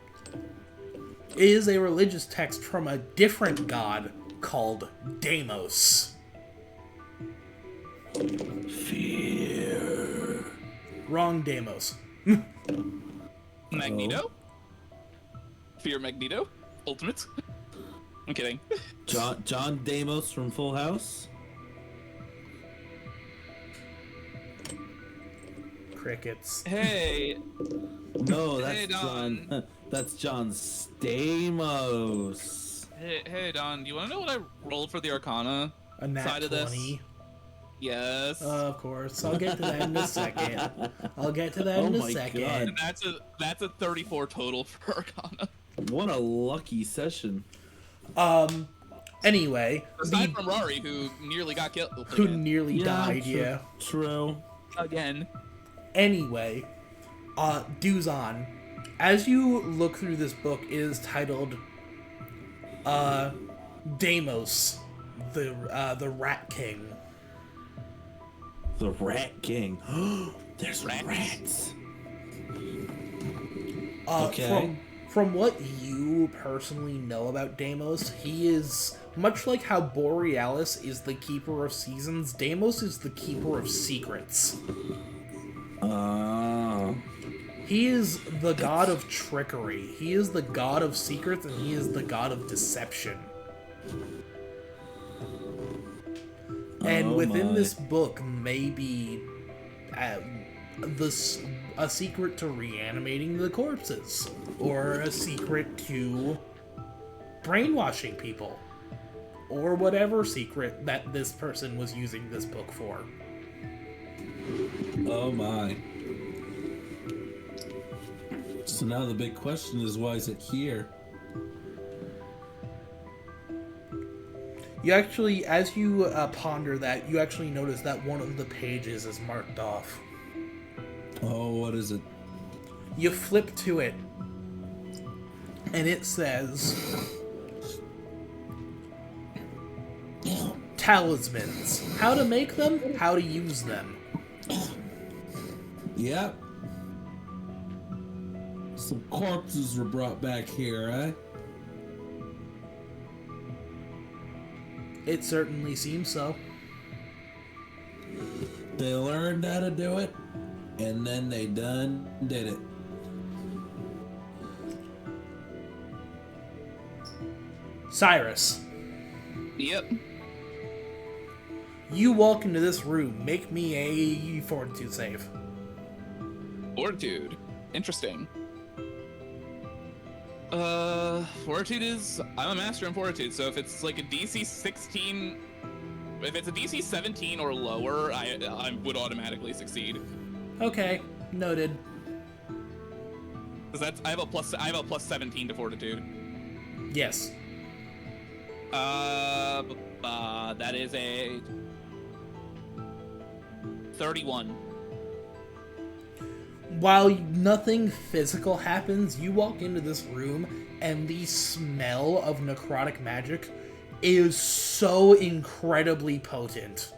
It is a religious text from a different god called Deimos. Fear. Wrong Deimos. Magneto? Fear Magneto? Ultimate? I'm kidding. John Deimos from Full House? Crickets. Hey, No, that's Hey, Don. John. That's John Stamos. hey, Don, do you want to know what I rolled for the Arcana A nat side of this? 20. Yes. Of course. I'll get to that in a second. I'll get to that Oh in a my second. God. And that's a 34 total for Arcana. What a lucky session. Anyway, Aside from Rari, who nearly got killed. who again. nearly died, true, yeah. True. Again. Anyway, Duzon, as you look through this book, it is titled, Deimos, the Rat King. The Rat King. There's rats. Okay. From what you personally know about Deimos, he is, much like how Borealis is the keeper of seasons, Deimos is the keeper of secrets. He is the god of trickery. He is the god of secrets, and he is the god of deception. And within my. this book may be a secret to reanimating the corpses, or a secret to brainwashing people, or whatever secret that this person was using this book for. Oh my. So now the big question is, why is it here? You actually, as you ponder that, you actually notice that one of the pages is marked off. Oh, what is it? You flip to it, and it says, talismans. How to make them, how to use them. Yep. Some corpses were brought back here, eh? It certainly seems so. They learned how to do it, and then they done did it. Cyrus, Yep. you walk into this room. Make me a fortitude save. Fortitude. Interesting. Fortitude is... I'm a master in Fortitude, so if it's like a DC 16... If it's a DC 17 or lower, I would automatically succeed. Okay, noted. Because I have a plus 17 to Fortitude. Yes. That is a 31. While nothing physical happens, you walk into this room, and the smell of necrotic magic is so incredibly potent.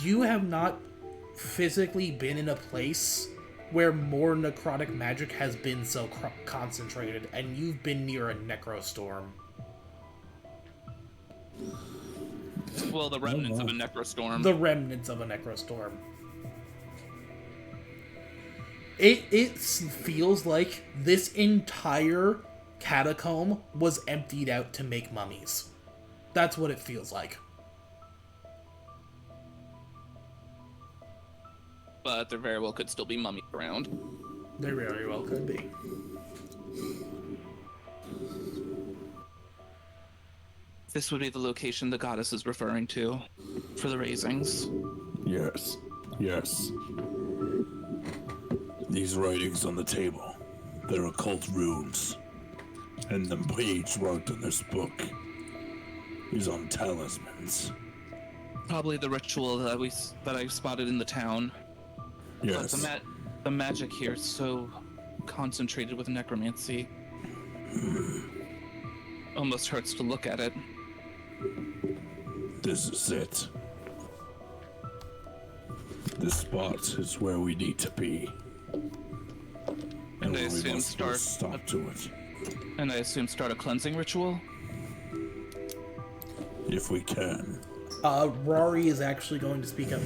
You have not physically been in a place where more necrotic magic has been so concentrated, and you've been near a necrostorm. Well, the remnants of a necrostorm. The remnants of a necrostorm. It feels like this entire catacomb was emptied out to make mummies. That's what it feels like. but there very well could still be mummies around. There very well could be. This would be the location the goddess is referring to for the raisings. Yes. Yes. These writings on the table, they're occult runes. And the page marked in this book is on talismans. Probably the ritual that I spotted in the town. Yes. But the magic here is so concentrated with necromancy. Almost hurts to look at it. This is it. This spot is where we need to be. And I we assume must put a stop to it. And I assume start a cleansing ritual? If we can. Rari is actually going to speak up.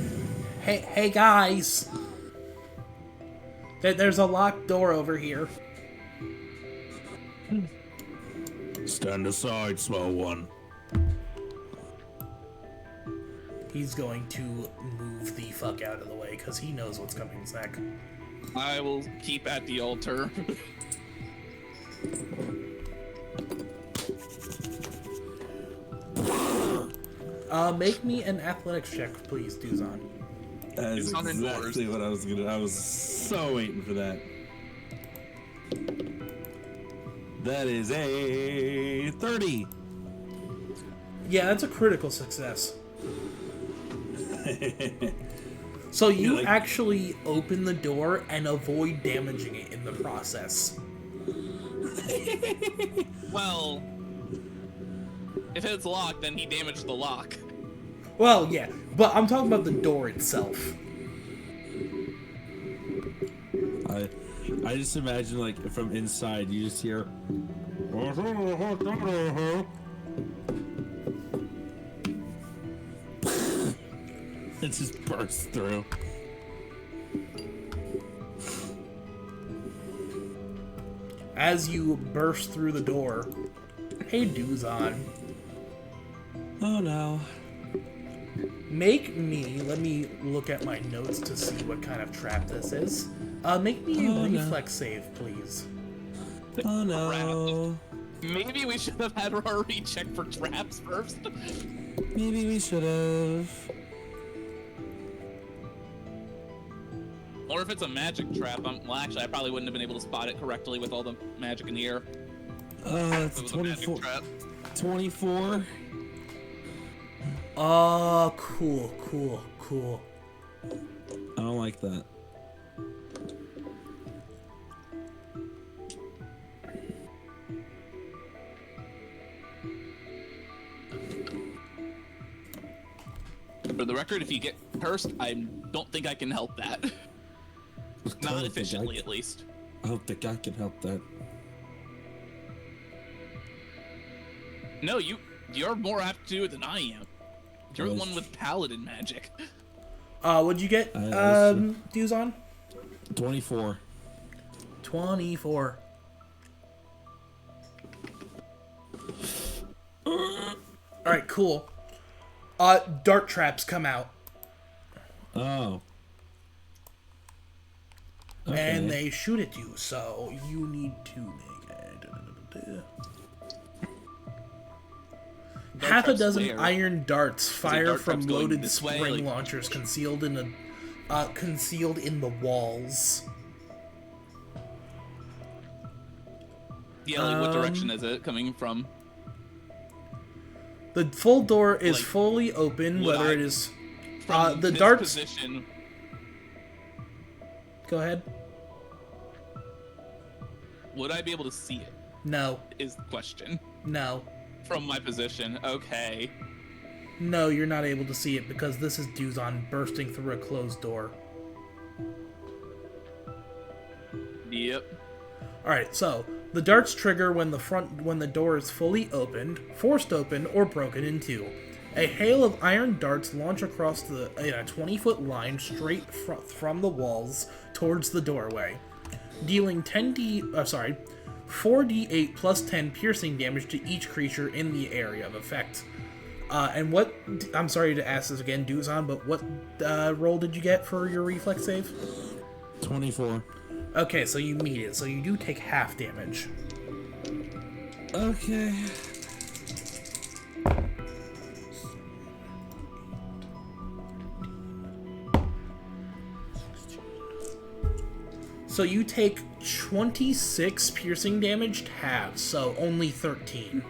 Hey guys! There's a locked door over here. Stand aside, small one. He's going to move the fuck out of the way, because he knows what's coming next. I will keep at the altar. Make me an athletics check, please, Duzon. That is It's not exactly indoors. what I was gonna. I was so waiting for that. That is a 30. Yeah, that's a critical success. So you actually open the door and avoid damaging it in the process. Well, if it's locked, then he damaged the lock. Well, yeah, but I'm talking about the door itself. I just imagine, like, from inside, you just hear... It just bursts through. As you burst through the door, hey Duzon, Oh no. make me, let me look at my notes to see what kind of trap this is. Make me a Oh, no. reflex save, please. Oh no. Maybe we should have had Rari check for traps first. Maybe we should have. Or if it's a magic trap, well, actually, I probably wouldn't have been able to spot it correctly with all the magic in here. It's If it was a magic 24. trap. 24. Oh, cool. I don't like that. For the record, if you get cursed, I don't think I can help that. Not efficiently, at least. I don't think I can help that. No, you're more apt to do it than I am. You're the one with paladin magic. What'd you get, that's true. Duzon? 24. 24. Alright, cool. Dart traps come out. Oh. Okay. And they shoot at you, so you need to make a... Half a traps dozen where? iron darts fire dart from traps going loaded this way, spring like- launchers concealed in the walls. Yeah, like what direction is it coming from? The full door is Like, fully open, would whether I- it is... From the this darts... position, Go ahead. would I be able to see it? No. Is the question. No. From my position, okay. No, you're not able to see it because this is Duzon bursting through a closed door. Yep. Alright, so the darts trigger when the door is fully opened, forced open, or broken in two. A hail of iron darts launch across in a 20-foot line straight from the walls towards the doorway, dealing 4d8 plus 10 piercing damage to each creature in the area of effect. And what? I'm sorry to ask this again, Duzon, but what roll did you get for your reflex save? 24. Okay, so you meet it. So you do take half damage. Okay. So you take 26 piercing damage to half, so only 13.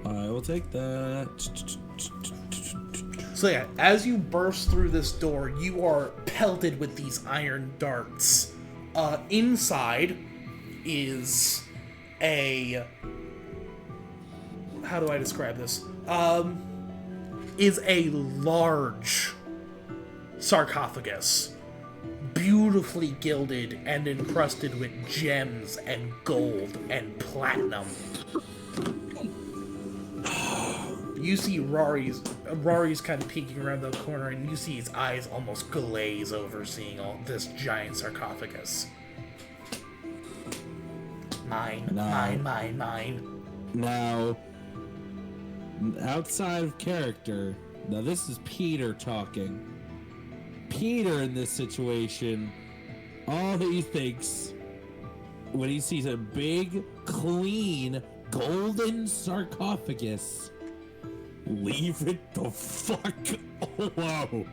I will take that. So yeah, as you burst through this door, you are pelted with these iron darts. Inside is a... How do I describe this? Is a large sarcophagus. Beautifully gilded and encrusted with gems and gold and platinum. You see Rari's kind of peeking around the corner, and you see his eyes almost glaze over seeing all this giant sarcophagus. Mine. Now, outside of character, now this is Peter talking. Peter in this situation, all he thinks when he sees a big, clean, golden sarcophagus, leave it the fuck alone.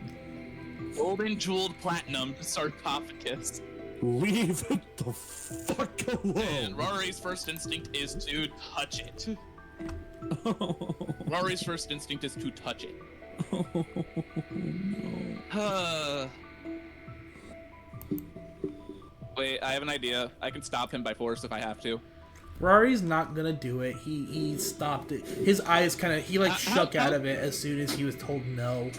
Golden jeweled platinum sarcophagus. Leave it the fuck alone. And Rari's first instinct is to touch it. Rari's first instinct is to touch it. Wait, I have an idea. I can stop him by force if I have to. Rari's not gonna do it. He stopped it. His eyes kind of shook out of it as soon as he was told no.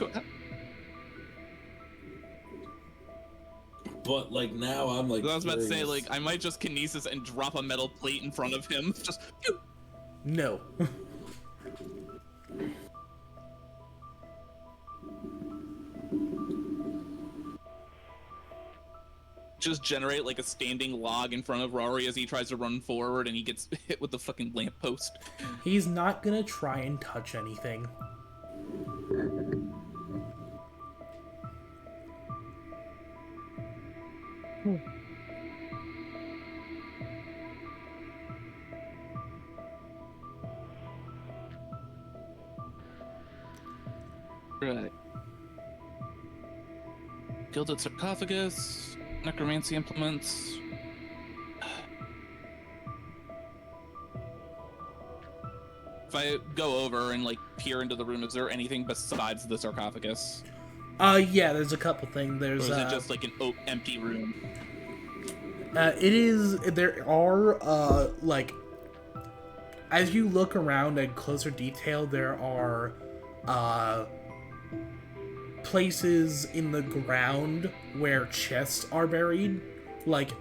But like now I'm like I was about to say, curious. like, I might just kinesis and drop a metal plate in front of him. Just No. just generate like a standing log in front of Rari as he tries to run forward and he gets hit with the fucking lamppost. He's not gonna try and touch anything. Right. Gilded sarcophagus, necromancy implements. If I go over and like peer into the room, is there anything besides the sarcophagus? Yeah, there's a couple things. Or There's is it just like an empty room? it is. There are like, as you look around in closer detail, there are places in the ground where chests are buried. Like,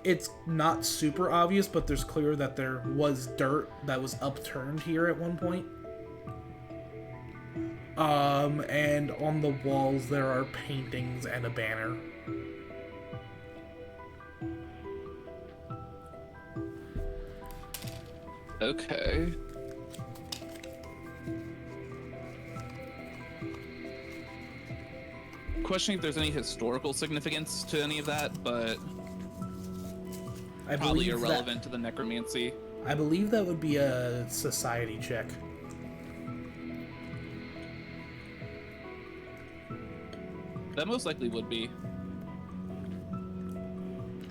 it's not super obvious, but there's clear that there was dirt that was upturned here at one point. And on the walls there are paintings and a banner. Okay. Questioning if there's any historical significance to any of that, but I probably believe irrelevant to the necromancy. I believe that would be a society check. That most likely would be.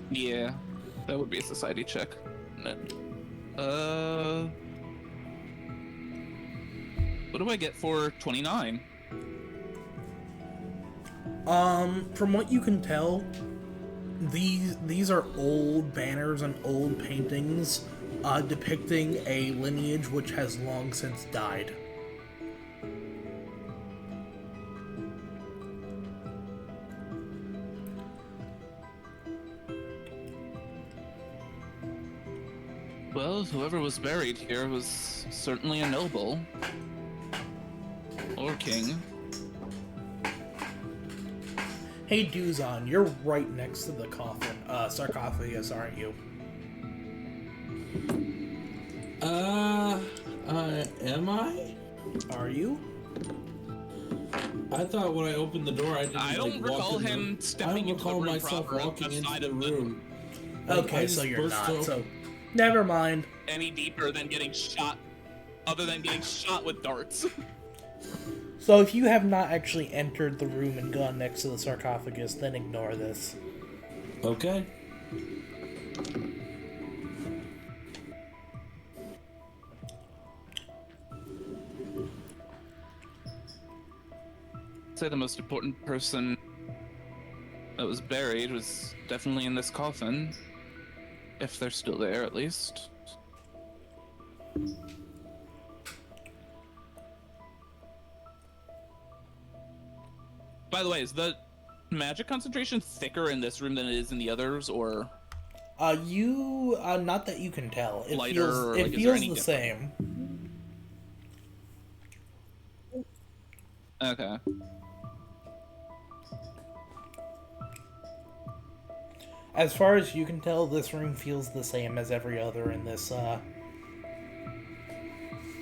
Yeah, that would be a society check. What do I get for 29? From what you can tell, these are old banners and old paintings depicting a lineage which has long since died. Well, whoever was buried here was certainly a noble. Or king. Hey, Duzon, you're right next to the coffin, sarcophagus, aren't you? Am I? Are you? I thought when I opened the door, I didn't. I don't recall him stepping into the room myself proper walking into outside the of room. Okay, I so just you're burst not. open. So, never mind. any deeper than getting shot, other than getting shot with darts. So if you have not actually entered the room and gone next to the sarcophagus, then ignore this. Okay. I'd say the most important person that was buried was definitely in this coffin. If they're still there, at least. By the way, is the magic concentration thicker in this room than it is in the others, or Not that you can tell. It lighter, feels, or it like, is there feels any the difference? same. Okay. As far as you can tell, this room feels the same as every other in this,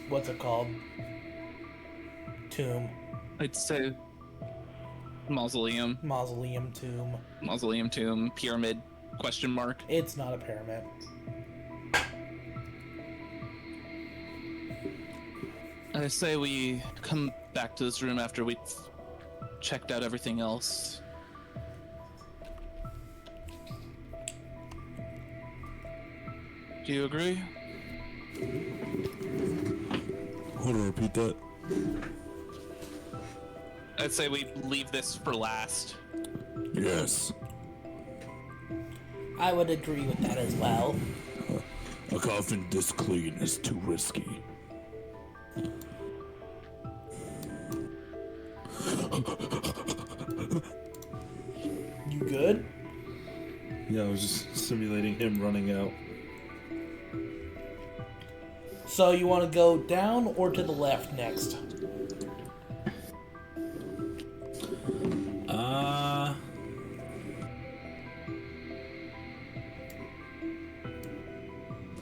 what's it called? Tomb. I'd say mausoleum, Tomb. pyramid, question mark. It's not a pyramid. I say we come back to this room after we've checked out everything else. Do you agree? Hold on, repeat that. I'd say we leave this for last. Yes. I would agree with that as well. A coffin this clean is too risky. You good? Yeah, I was just simulating him running out. So you want to go down or to the left next?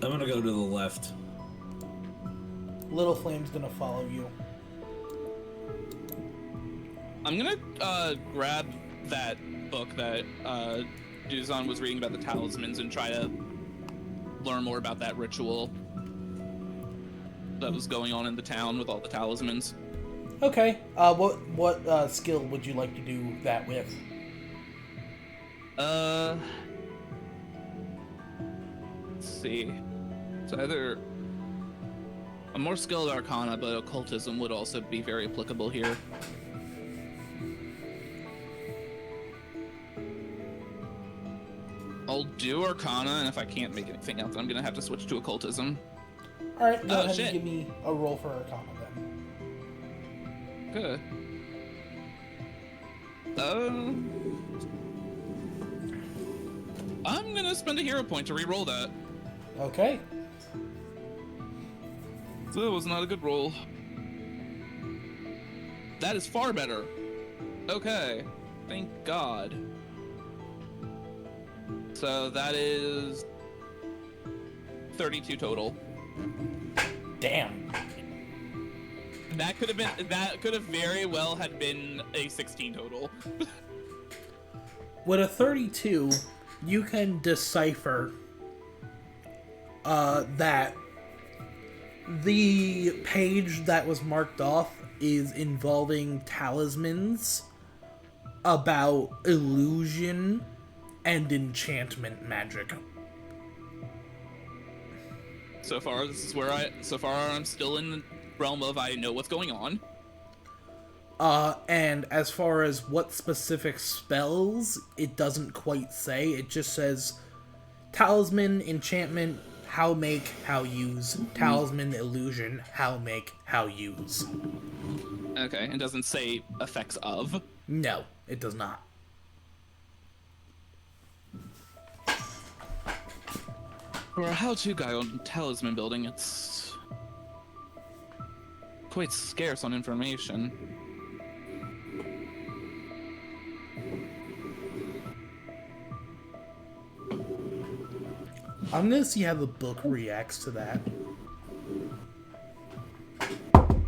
I'm gonna go to the left. Little Flame's gonna follow you. I'm gonna grab that book that Duzon was reading about the talismans and try to learn more about that ritual that was going on in the town with all the talismans. Okay. What skill would you like to do that with? Let's see. It's either a more skilled arcana, but occultism would also be very applicable here. I'll do arcana, and if I can't make anything else, I'm gonna have to switch to occultism. Alright, go Oh, ahead shit. and give me a roll for arcana then. Good. I'm gonna spend a hero point to re-roll that. Okay. So that was not a good roll. That is far better. Okay. Thank God. So that is 32 total. Damn. That could have very well had been a 16 total. With a 32, you can decipher that the page that was marked off is involving talismans about illusion and enchantment magic. So far, this is where I'm still in the realm of I know what's going on. And as far as what specific spells, it doesn't quite say. It just says talisman, enchantment, how make, how use. Talisman, illusion, how make, how use. Okay, it doesn't say effects of. No, it does not. For a how-to guide on talisman building, it's quite scarce on information. I'm gonna see how the book reacts to that.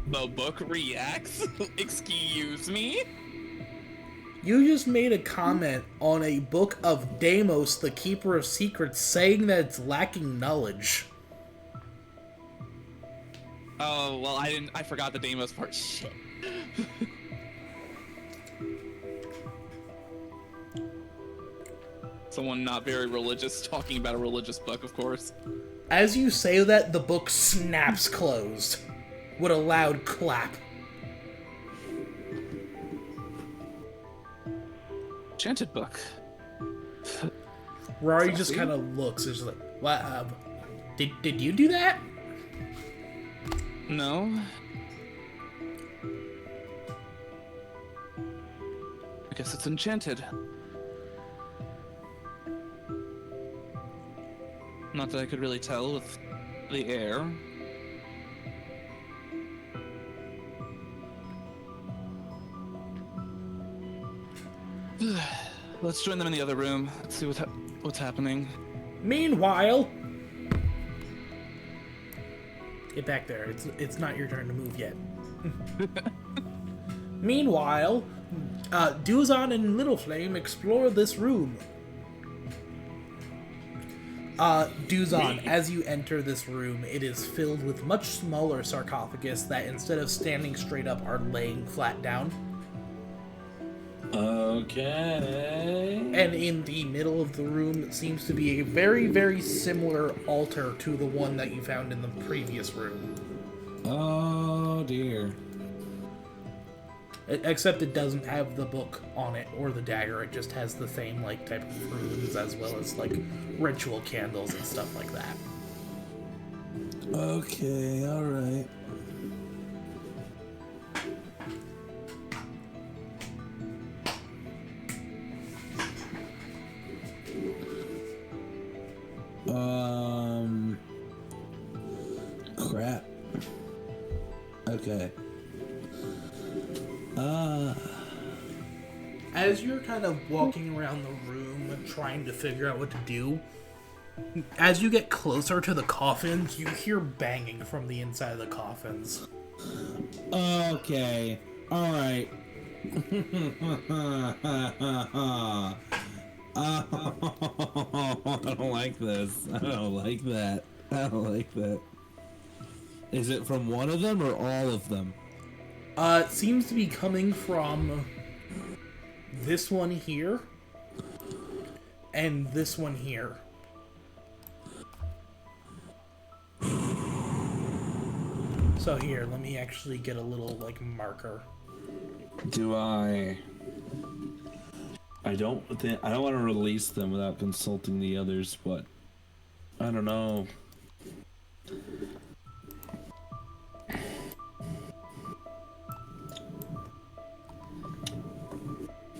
The book reacts? Excuse me? You just made a comment on a book of Deimos, the Keeper of Secrets, saying that it's lacking knowledge. Oh, well, I forgot the Deimos part. Shit. Someone not very religious talking about a religious book, of course. As you say that, the book snaps closed with a loud clap. Enchanted book. Rari just kind of looks. It's like, what? Did you do that? No. I guess it's enchanted. Not that I could really tell with the air. Let's join them in the other room. Let's see what's happening. Meanwhile, get back there. It's not your turn to move yet. Meanwhile, Duzon and Little Flame explore this room. Duzon, as you enter this room, it is filled with much smaller sarcophagus that instead of standing straight up are laying flat down. Okay. And in the middle of the room seems to be a very, very similar altar to the one that you found in the previous room. Oh dear. Except it doesn't have the book on it or the dagger. It just has the same like type of runes as well as like ritual candles and stuff like that. Okay, all right. Crap. Okay. As you're kind of walking around the room trying to figure out what to do, as you get closer to the coffins, you hear banging from the inside of the coffins. Okay. All right. I don't like this. I don't like that. I don't like that. Is it from one of them or all of them? It seems to be coming from this one here and this one here. So here, let me actually get a little like marker. Do I don't want to release them without consulting the others, but I don't know.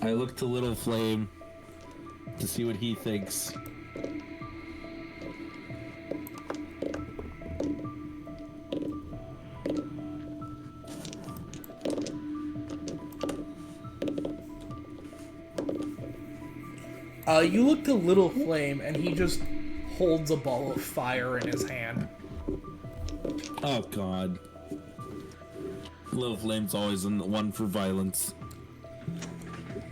I look to Little Flame to see what he thinks. You look to Little Flame, and he just holds a ball of fire in his hand. Oh God. Little Flame's always in the one for violence.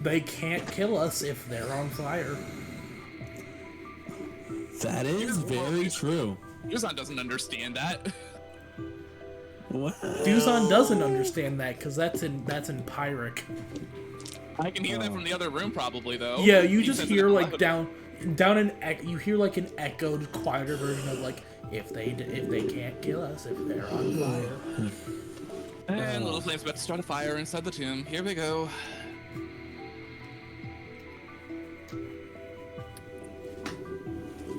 They can't kill us if they're on fire. That is very true. Duzon doesn't understand that. What? Duzon doesn't understand that because that's in Pyric. I can hear that from the other room, probably, though. Yeah, you He just says hear it like loud. down you hear like an echoed, quieter version of like if they can't kill us if they're on fire. And Little Flame's about to start a fire inside the tomb. Here we go.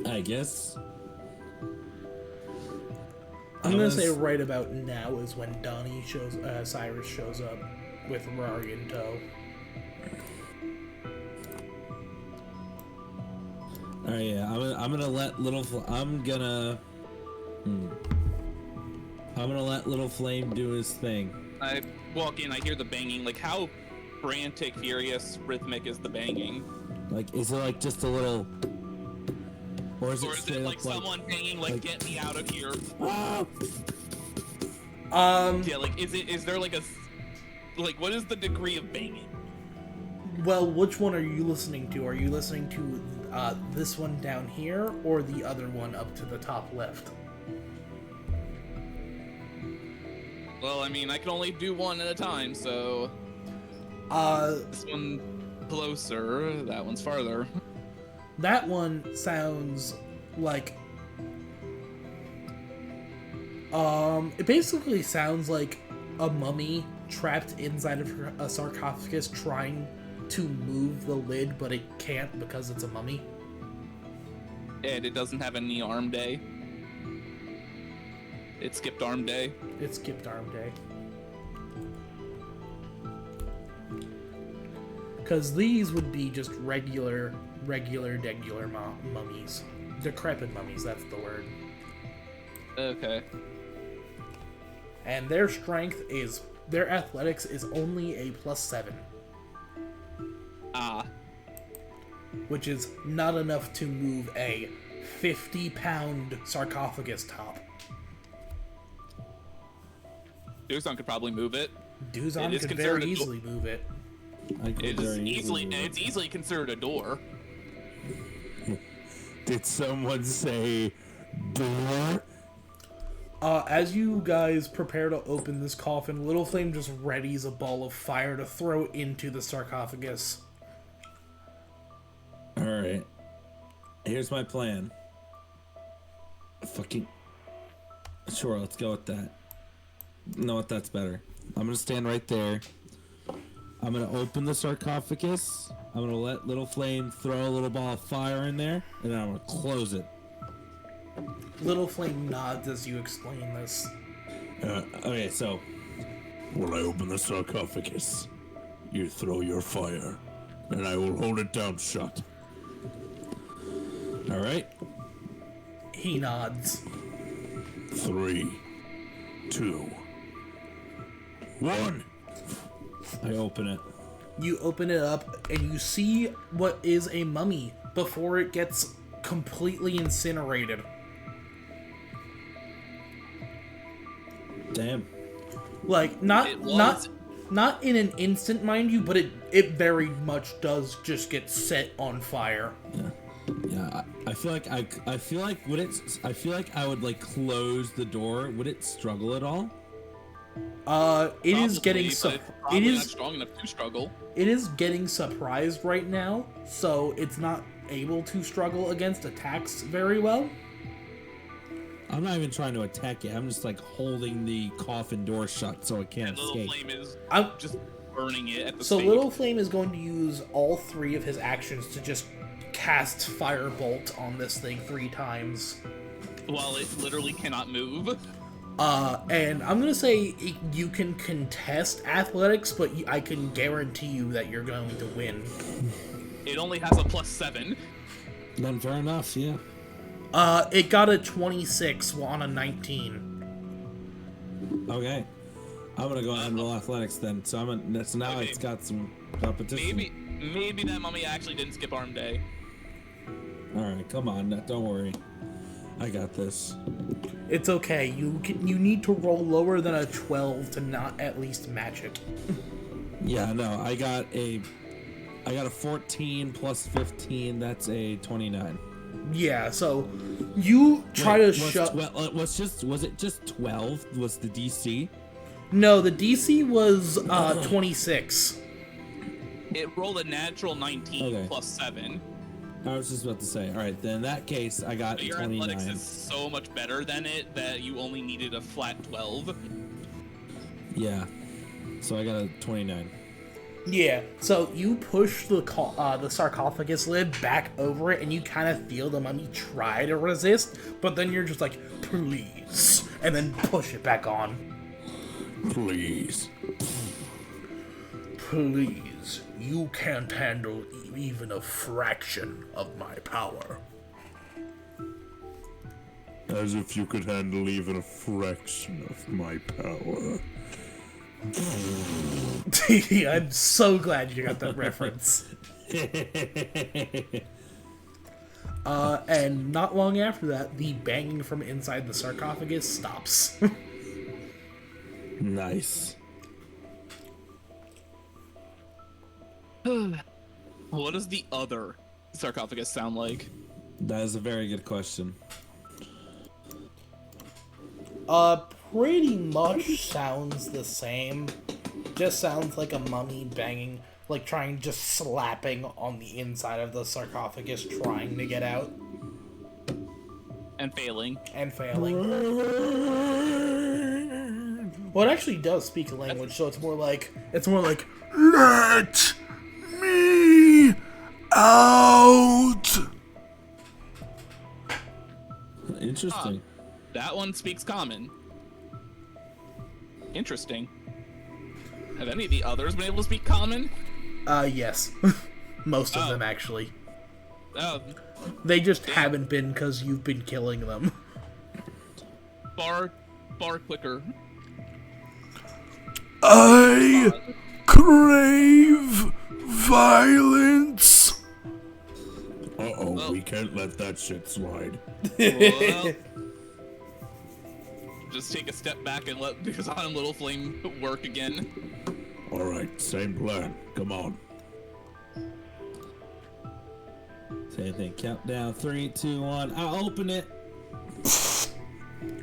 I guess. I'm gonna say right about now is when Cyrus shows up with Rari in tow. Oh yeah, I'm gonna let I'm gonna let Little Flame do his thing. I walk in, I hear the banging. Like, how frantic, furious, rhythmic is the banging? Like, is it like just a little, or is Or it is straight it up like someone banging, like, get me out of here? Ah! Yeah, like, is there like what is the degree of banging? Well, which one are you listening to? Are you listening to this one down here, or the other one up to the top left? Well, I mean, I can only do one at a time, so this one closer, that one's farther. That one sounds like... it basically sounds like a mummy trapped inside of a sarcophagus trying to move the lid, but it can't because it's a mummy. And it doesn't have any arm day. It skipped arm day. It skipped arm day. Because these would be just regular mummies. Decrepit mummies, that's the word. Okay. And their their athletics is only a +7. Ah. Which is not enough to move a 50-pound sarcophagus top. Duzon could probably move it. Duzon could very easily move it. It's easily considered a door. Did someone say door? As you guys prepare to open this coffin, Little Flame just readies a ball of fire to throw into the sarcophagus. Alright. Here's my plan. Sure, let's go with that. No, what? That's better. I'm gonna stand right there. I'm gonna open the sarcophagus. I'm gonna let Little Flame throw a little ball of fire in there, and then I'm gonna close it. Little Flame nods as you explain this. Okay, so When I open the sarcophagus, you throw your fire, and I will hold it down shut. all right. He nods. 3, 2, 1. I open it. You open it up, and you see what is a mummy before it gets completely incinerated. Damn. Like, not in an instant, mind you, but it very much does just get set on fire. Yeah. I feel like I feel like I would like close the door. Would it struggle at all? It is getting It's probably not strong enough to struggle. It is getting surprised right now, so it's not able to struggle against attacks very well. I'm not even trying to attack it. I'm just like holding the coffin door shut so it can't Little escape. Flame is I'm- just burning it at the So stake. Little Flame is going to use all 3 of his actions to just cast Firebolt on this thing 3 times. While it literally cannot move. And I'm gonna say you can contest athletics, but I can guarantee you that you're going to win. It only has a +7. Then fair enough, yeah. It got a 26 on a 19. Okay. I'm gonna go ahead and roll athletics then. So now Okay. it's got some competition. Maybe that mummy actually didn't skip arm day. Alright, come on, don't worry. I got this. It's okay. You need to roll lower than a 12 to not at least match it. Yeah, no, I got a 14 plus 15, that's a 29. Yeah, so you try to shut. Was it just 12? Was the DC? No, the DC was 26. It rolled a natural 19 Okay. +7. I was just about to say. All right, then in that case, I got But your 29. athletics is so much better than it that you only needed a flat 12. Yeah. So I got a 29. Yeah, so you push the sarcophagus lid back over it, and you kind of feel the mummy try to resist, but then you're just like, please, and then push it back on. Please. Please, you can't handle even a fraction of my power. As if you could handle even a fraction of my power. I'm so glad you got that reference. And not long after that, the banging from inside the sarcophagus stops. Nice. What does the other sarcophagus sound like? That is a very good question. Pretty much sounds the same. Just sounds like a mummy banging, like trying, just slapping on the inside of the sarcophagus, trying to get out. And failing. And failing. Well, it actually does speak a language, so it's more like, let me out! Interesting. That one speaks common. Interesting. Have any of the others been able to speak common? Yes. Most of them, actually. Oh, They just haven't been because you've been killing them. far quicker. I crave violence. Uh-oh, Well. we can't let that shit slide. Well, just take a step back and let Duzon and Little Flame work again. All right, same plan. Come on. Same thing. Countdown. 3, 2, 1. I'll open it.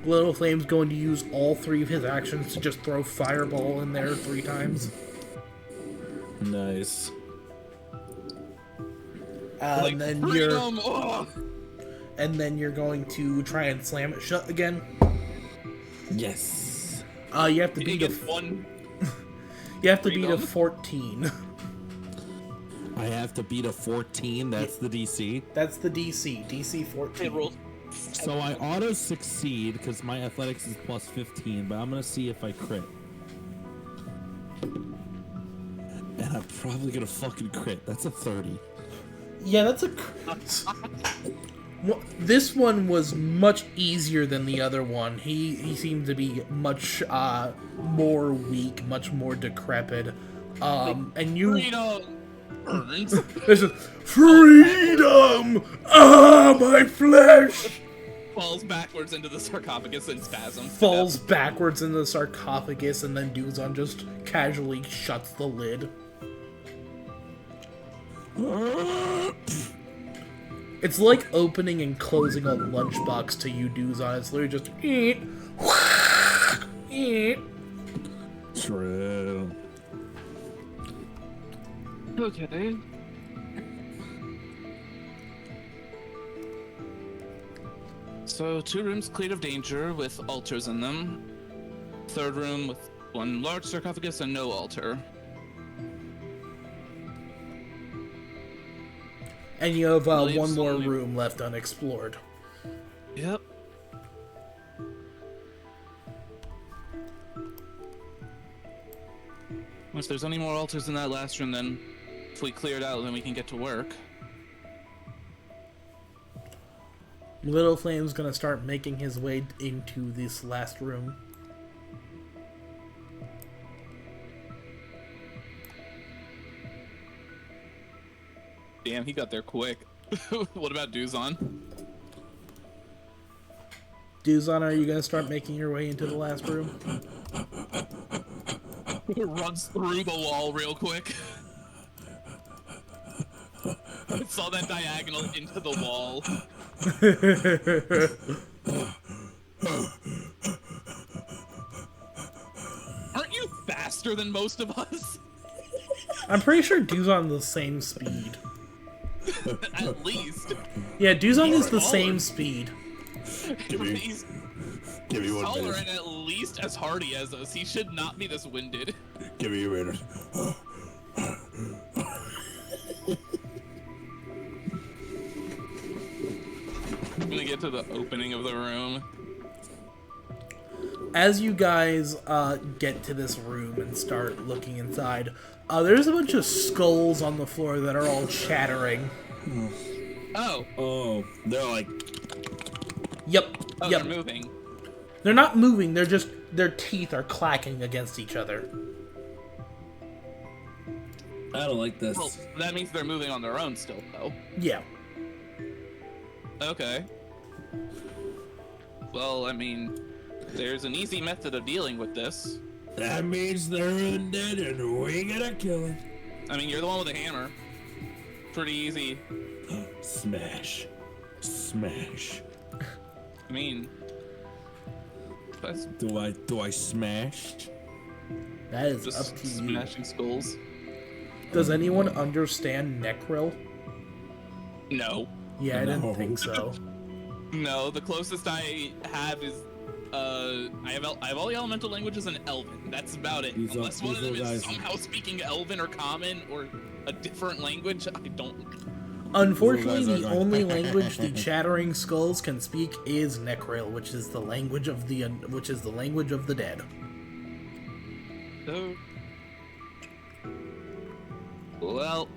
Little Flame's going to use all 3 of his actions to just throw Fireball in there 3 times. Nice. And then freedom! Ugh. you're going to try and slam it shut again. Yes. You have to He beat gets one. You have to beat a freedom. 14. I have to beat a 14. That's the DC. That's the DC. DC 14. It rolls. So I auto succeed because my athletics is plus 15, but I'm gonna see if I crit. And I'm probably gonna fucking crit. That's a 30. Yeah, that's a. This one was much easier than the other one. He seemed to be much more weak, much more decrepit. And you. Freedom! Burns. This is freedom! Ah, my flesh! Falls backwards into the sarcophagus and spasms. to Falls death. backwards in the sarcophagus, and then Duzon just casually shuts the lid. It's like opening and closing a lunchbox to you, Duzon. It's literally just eat, eat. True. Okay. So 2 rooms cleared of danger with altars in them. 3rd room with 1 large sarcophagus and no altar. And you have Leaves one more only- room left unexplored. Yep. If there's any more altars in that last room, then if we clear it out, then we can get to work. Little Flame's gonna start making his way into this last room. Damn, he got there quick. What about Duzon? Duzon, are you gonna start making your way into the last room? Runs through the wall real quick. I saw that diagonal into the wall. Aren't you faster than most of us? I'm pretty sure Duzon's the same speed. At least. Yeah, Duzon is the same speed. He's Give me 1 taller minute. and at least as hardy as us. He should not be this winded. Give me a minute. I'm gonna get to the opening of the room. As you guys get to this room and start looking inside, there's a bunch of skulls on the floor that are all chattering. Oh, Oh, they're like, Yep, oh, yep. they're moving. They're not moving, they're just, their teeth are clacking against each other. I don't like this. Well, that means they're moving on their own still, though. Yeah. Okay. Well, I mean, there's an easy method of dealing with this. That means they're undead and we gotta kill it. I mean, you're the one with the hammer. Pretty easy. Smash. Smash. I mean, that's Do I smash? That is just up to you. smashing skulls. Does anyone understand Necril? No. Yeah, I No. didn't think so. No, the closest I have is I have all the elemental languages in Elven. That's about it. These Unless one of them little is guys- somehow speaking Elven or Common or a different language, I don't. Unfortunately, These the little guys are only going- language the chattering skulls can speak is Necril, which is the language of the dead. So, well,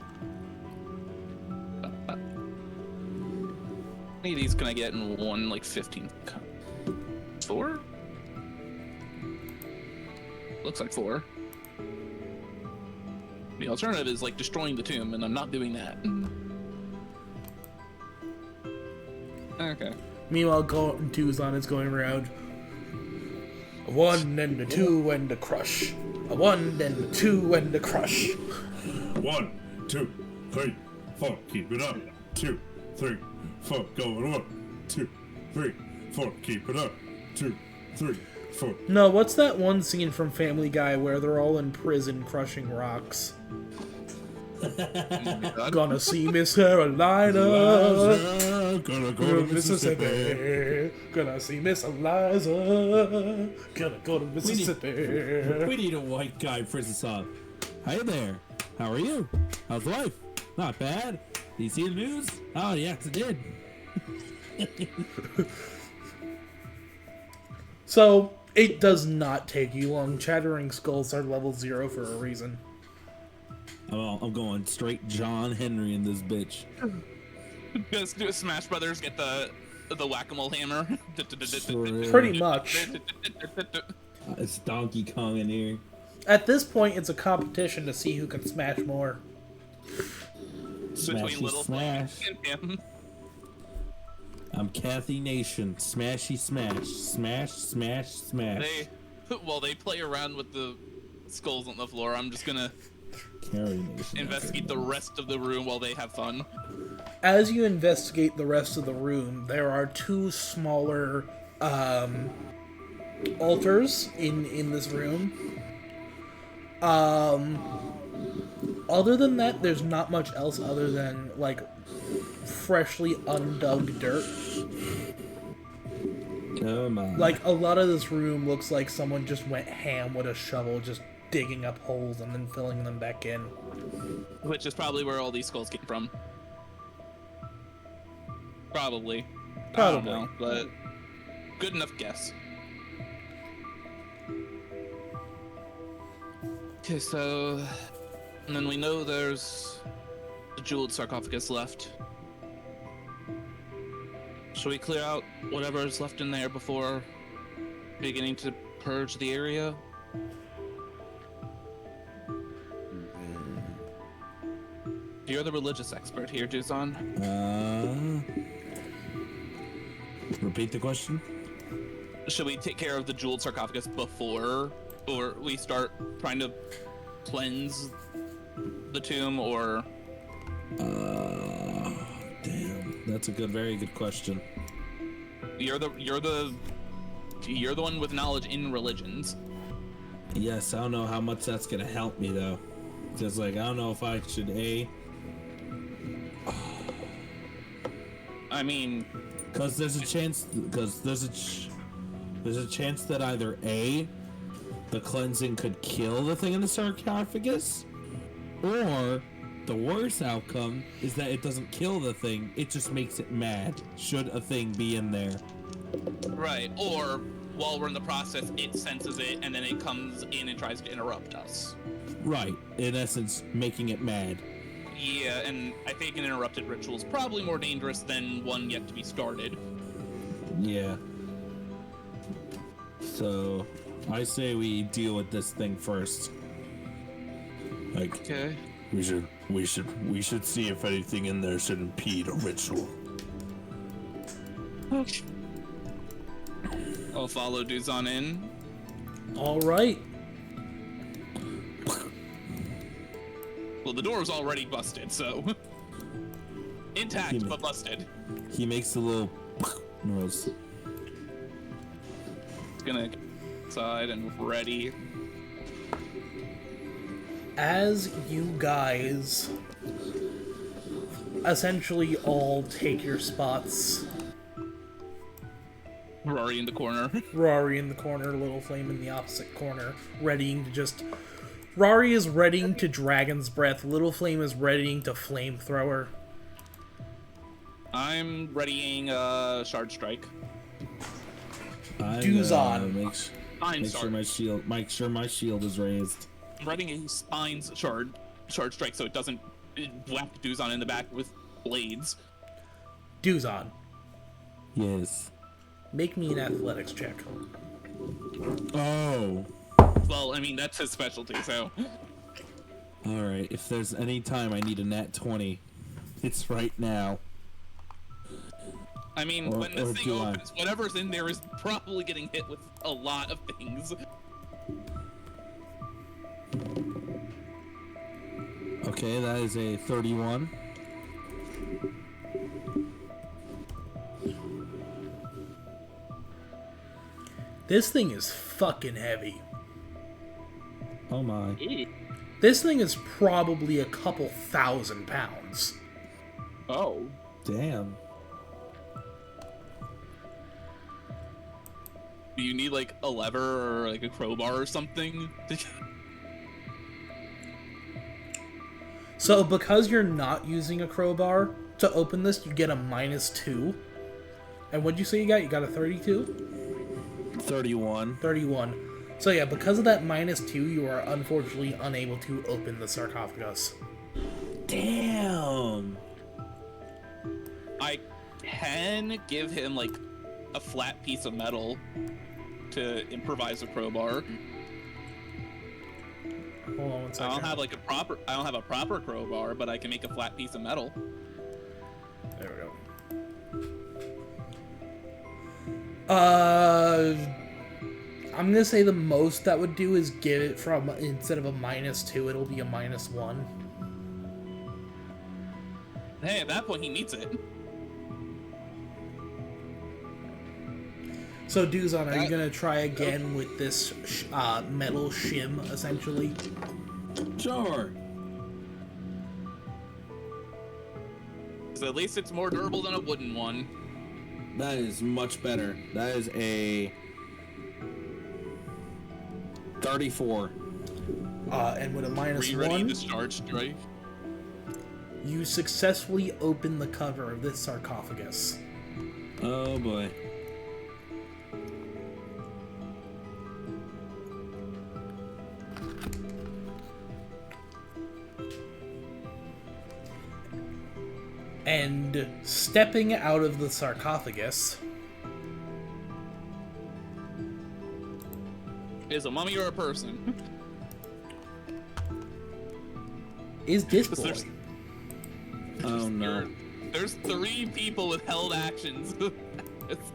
how many of these can I get in one, like 15? 4? Looks like 4. The alternative is like destroying the tomb, and I'm not doing that. Okay. Meanwhile, Duzon is going around. A 1 and a 2 and a crush. A 1 and a 2 and a crush. 1, 2, 3, 4. Keep it up. 2, 3, 4. Going 1, 2, 3, 4. Keep it up. 2, 3, 4. No, what's that one scene from Family Guy where they're all in prison crushing rocks? Gonna see Miss Carolina. Gonna go to Mississippi. Gonna see Miss Eliza. Gonna go to Mississippi. We need a white guy prison song. Hey there. How are you? How's life? Not bad. Did you see the news? Oh, yes, I did. So, it does not take you long. Chattering skulls are level 0 for a reason. I'm going straight John Henry in this bitch. Just do a Smash Brothers, get the whack-a-mole hammer. Pretty much. It's Donkey Kong in here. At this point, it's a competition to see who can smash more. Between Smashy Little smash. Flame and him. I'm Kathy Nation. Smashy smash. Smash, smash, smash. They play around with the skulls on the floor. I'm just gonna Carry Nation. investigate the rest of the room while they have fun. As you investigate the rest of the room, there are 2 smaller altars in this room. Other than that, there's not much else other than like freshly undug dirt. Oh my. Like a lot of this room looks like someone just went ham with a shovel, just digging up holes and then filling them back in. Which is probably where all these skulls came from. Probably. Probably. I don't know, but good enough guess. Okay, so... And then we know there's the jeweled sarcophagus left. Should we clear out whatever is left in there before beginning to purge the area? You're the religious expert here, Duzon. Repeat the question? Should we take care of the jeweled sarcophagus before, or we start trying to cleanse the tomb, or? Damn. That's a very good question. You're the one with knowledge in religions. Yes, I don't know how much that's gonna help me though. Just like I don't know if I should I mean, because there's a chance that either A, the cleansing could kill the thing in the sarcophagus, or the worst outcome is that it doesn't kill the thing, it just makes it mad should a thing be in there. right, or while we're in the process, it senses it and then it comes in and tries to interrupt us. Right, in essence, making it mad. Yeah, and I think an interrupted ritual is probably more dangerous than one yet to be started. Yeah. So, I say we deal with this thing first. Like, Okay. we should see if anything in there should impede a ritual. I'll follow Duzon in. All right. Well, the door was already busted, so intact but busted. He makes a little noise. It's gonna get inside and ready. As you guys essentially all take your spots, Rari in the corner. Rari in the corner, Little Flame in the opposite corner, readying to just... Rari is readying to Dragon's Breath, Little Flame is readying to Flamethrower. I'm readying Shard Strike. Duzon. Make sure my shield is raised. I'm readying a Spine's Shard Strike so it doesn't whack Duzon in the back with blades. Duzon, Yes. make me an athletics check. Oh. Well, I mean, that's his specialty, so... Alright, if there's any time I need a nat 20, it's right now. I mean, Or- when this or thing do I? opens, whatever's in there is probably getting hit with a lot of things. Okay, that is a 31. This thing is fucking heavy. Oh my. This thing is probably a couple 1,000 pounds. Oh. Damn. Do you need, like, a lever or, like, a crowbar or something? So because you're not using a crowbar to open this, you get a -2. And what'd you say you got? You got a 32? 31. 31. So yeah, because of that -2, you are unfortunately unable to open the sarcophagus. Damn. I can give him, like, a flat piece of metal to improvise a crowbar. Hold on one I second. don't have a proper crowbar, but I can make a flat piece of metal. There we go. I'm gonna say the most that would do is give it from, instead of a -2, it'll be a -1. Hey, at that point he needs it. So Duzon, are you gonna try again with this metal shim, essentially? Sure. So at least it's more durable than a wooden one. That is much better. That is a 34. And with a Are you ready -1, to Shard Strike? you successfully open the cover of this sarcophagus. Oh boy. And stepping out of the sarcophagus Is a mummy or a person? is this boy. There's- Oh no. There's 3 people with held actions. It's-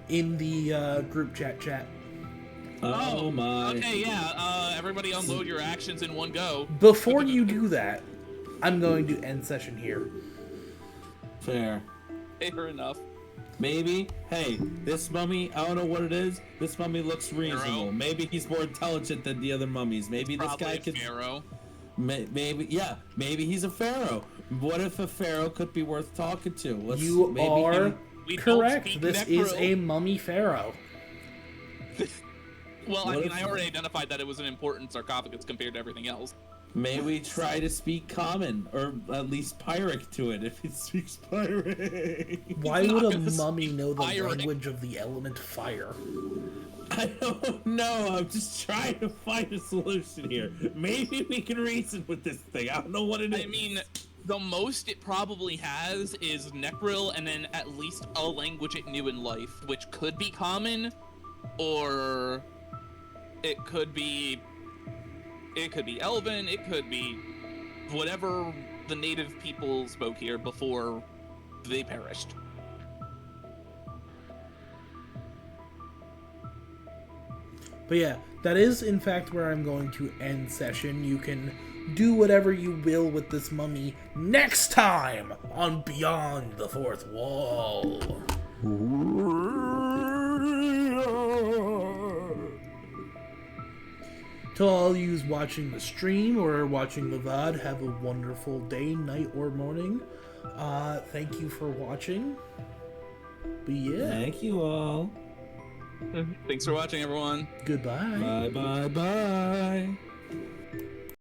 In the group chat. Oh my. Okay, yeah. Everybody unload your actions in one go. Before you do that, I'm going to end session here. Fair. Fair enough. Maybe. Hey, this mummy, I don't know what it is. This mummy looks reasonable. Pharaoh. Maybe he's more intelligent than the other mummies. Maybe this Probably guy a could. pharaoh. Maybe, yeah. Maybe he's a pharaoh. What if a pharaoh could be worth talking to? You maybe are We don't correct. speak This is necro. a mummy pharaoh. Well, I What mean, if- I already identified that it was an important sarcophagus compared to everything else. May we try to speak common, or at least Pyrrhic to it, if it speaks Pyrrhic. Why not would a gonna mummy speak know the fire. language of the element fire? I don't know. I'm just trying to find a solution here. Maybe we can reason with this thing. I don't know what it is. I mean, the most it probably has is Necril and then at least a language it knew in life, which could be common, or it could be Elven, it could be whatever the native people spoke here before they perished. But yeah, that is in fact where I'm going to end session. You can do whatever you will with this mummy next time on Beyond the Fourth Wall. To all yous watching the stream or watching the VOD, have a wonderful day, night, or morning. Thank you for watching. But yeah, Thank you all. Thanks for watching, everyone. goodbye. Bye bye bye.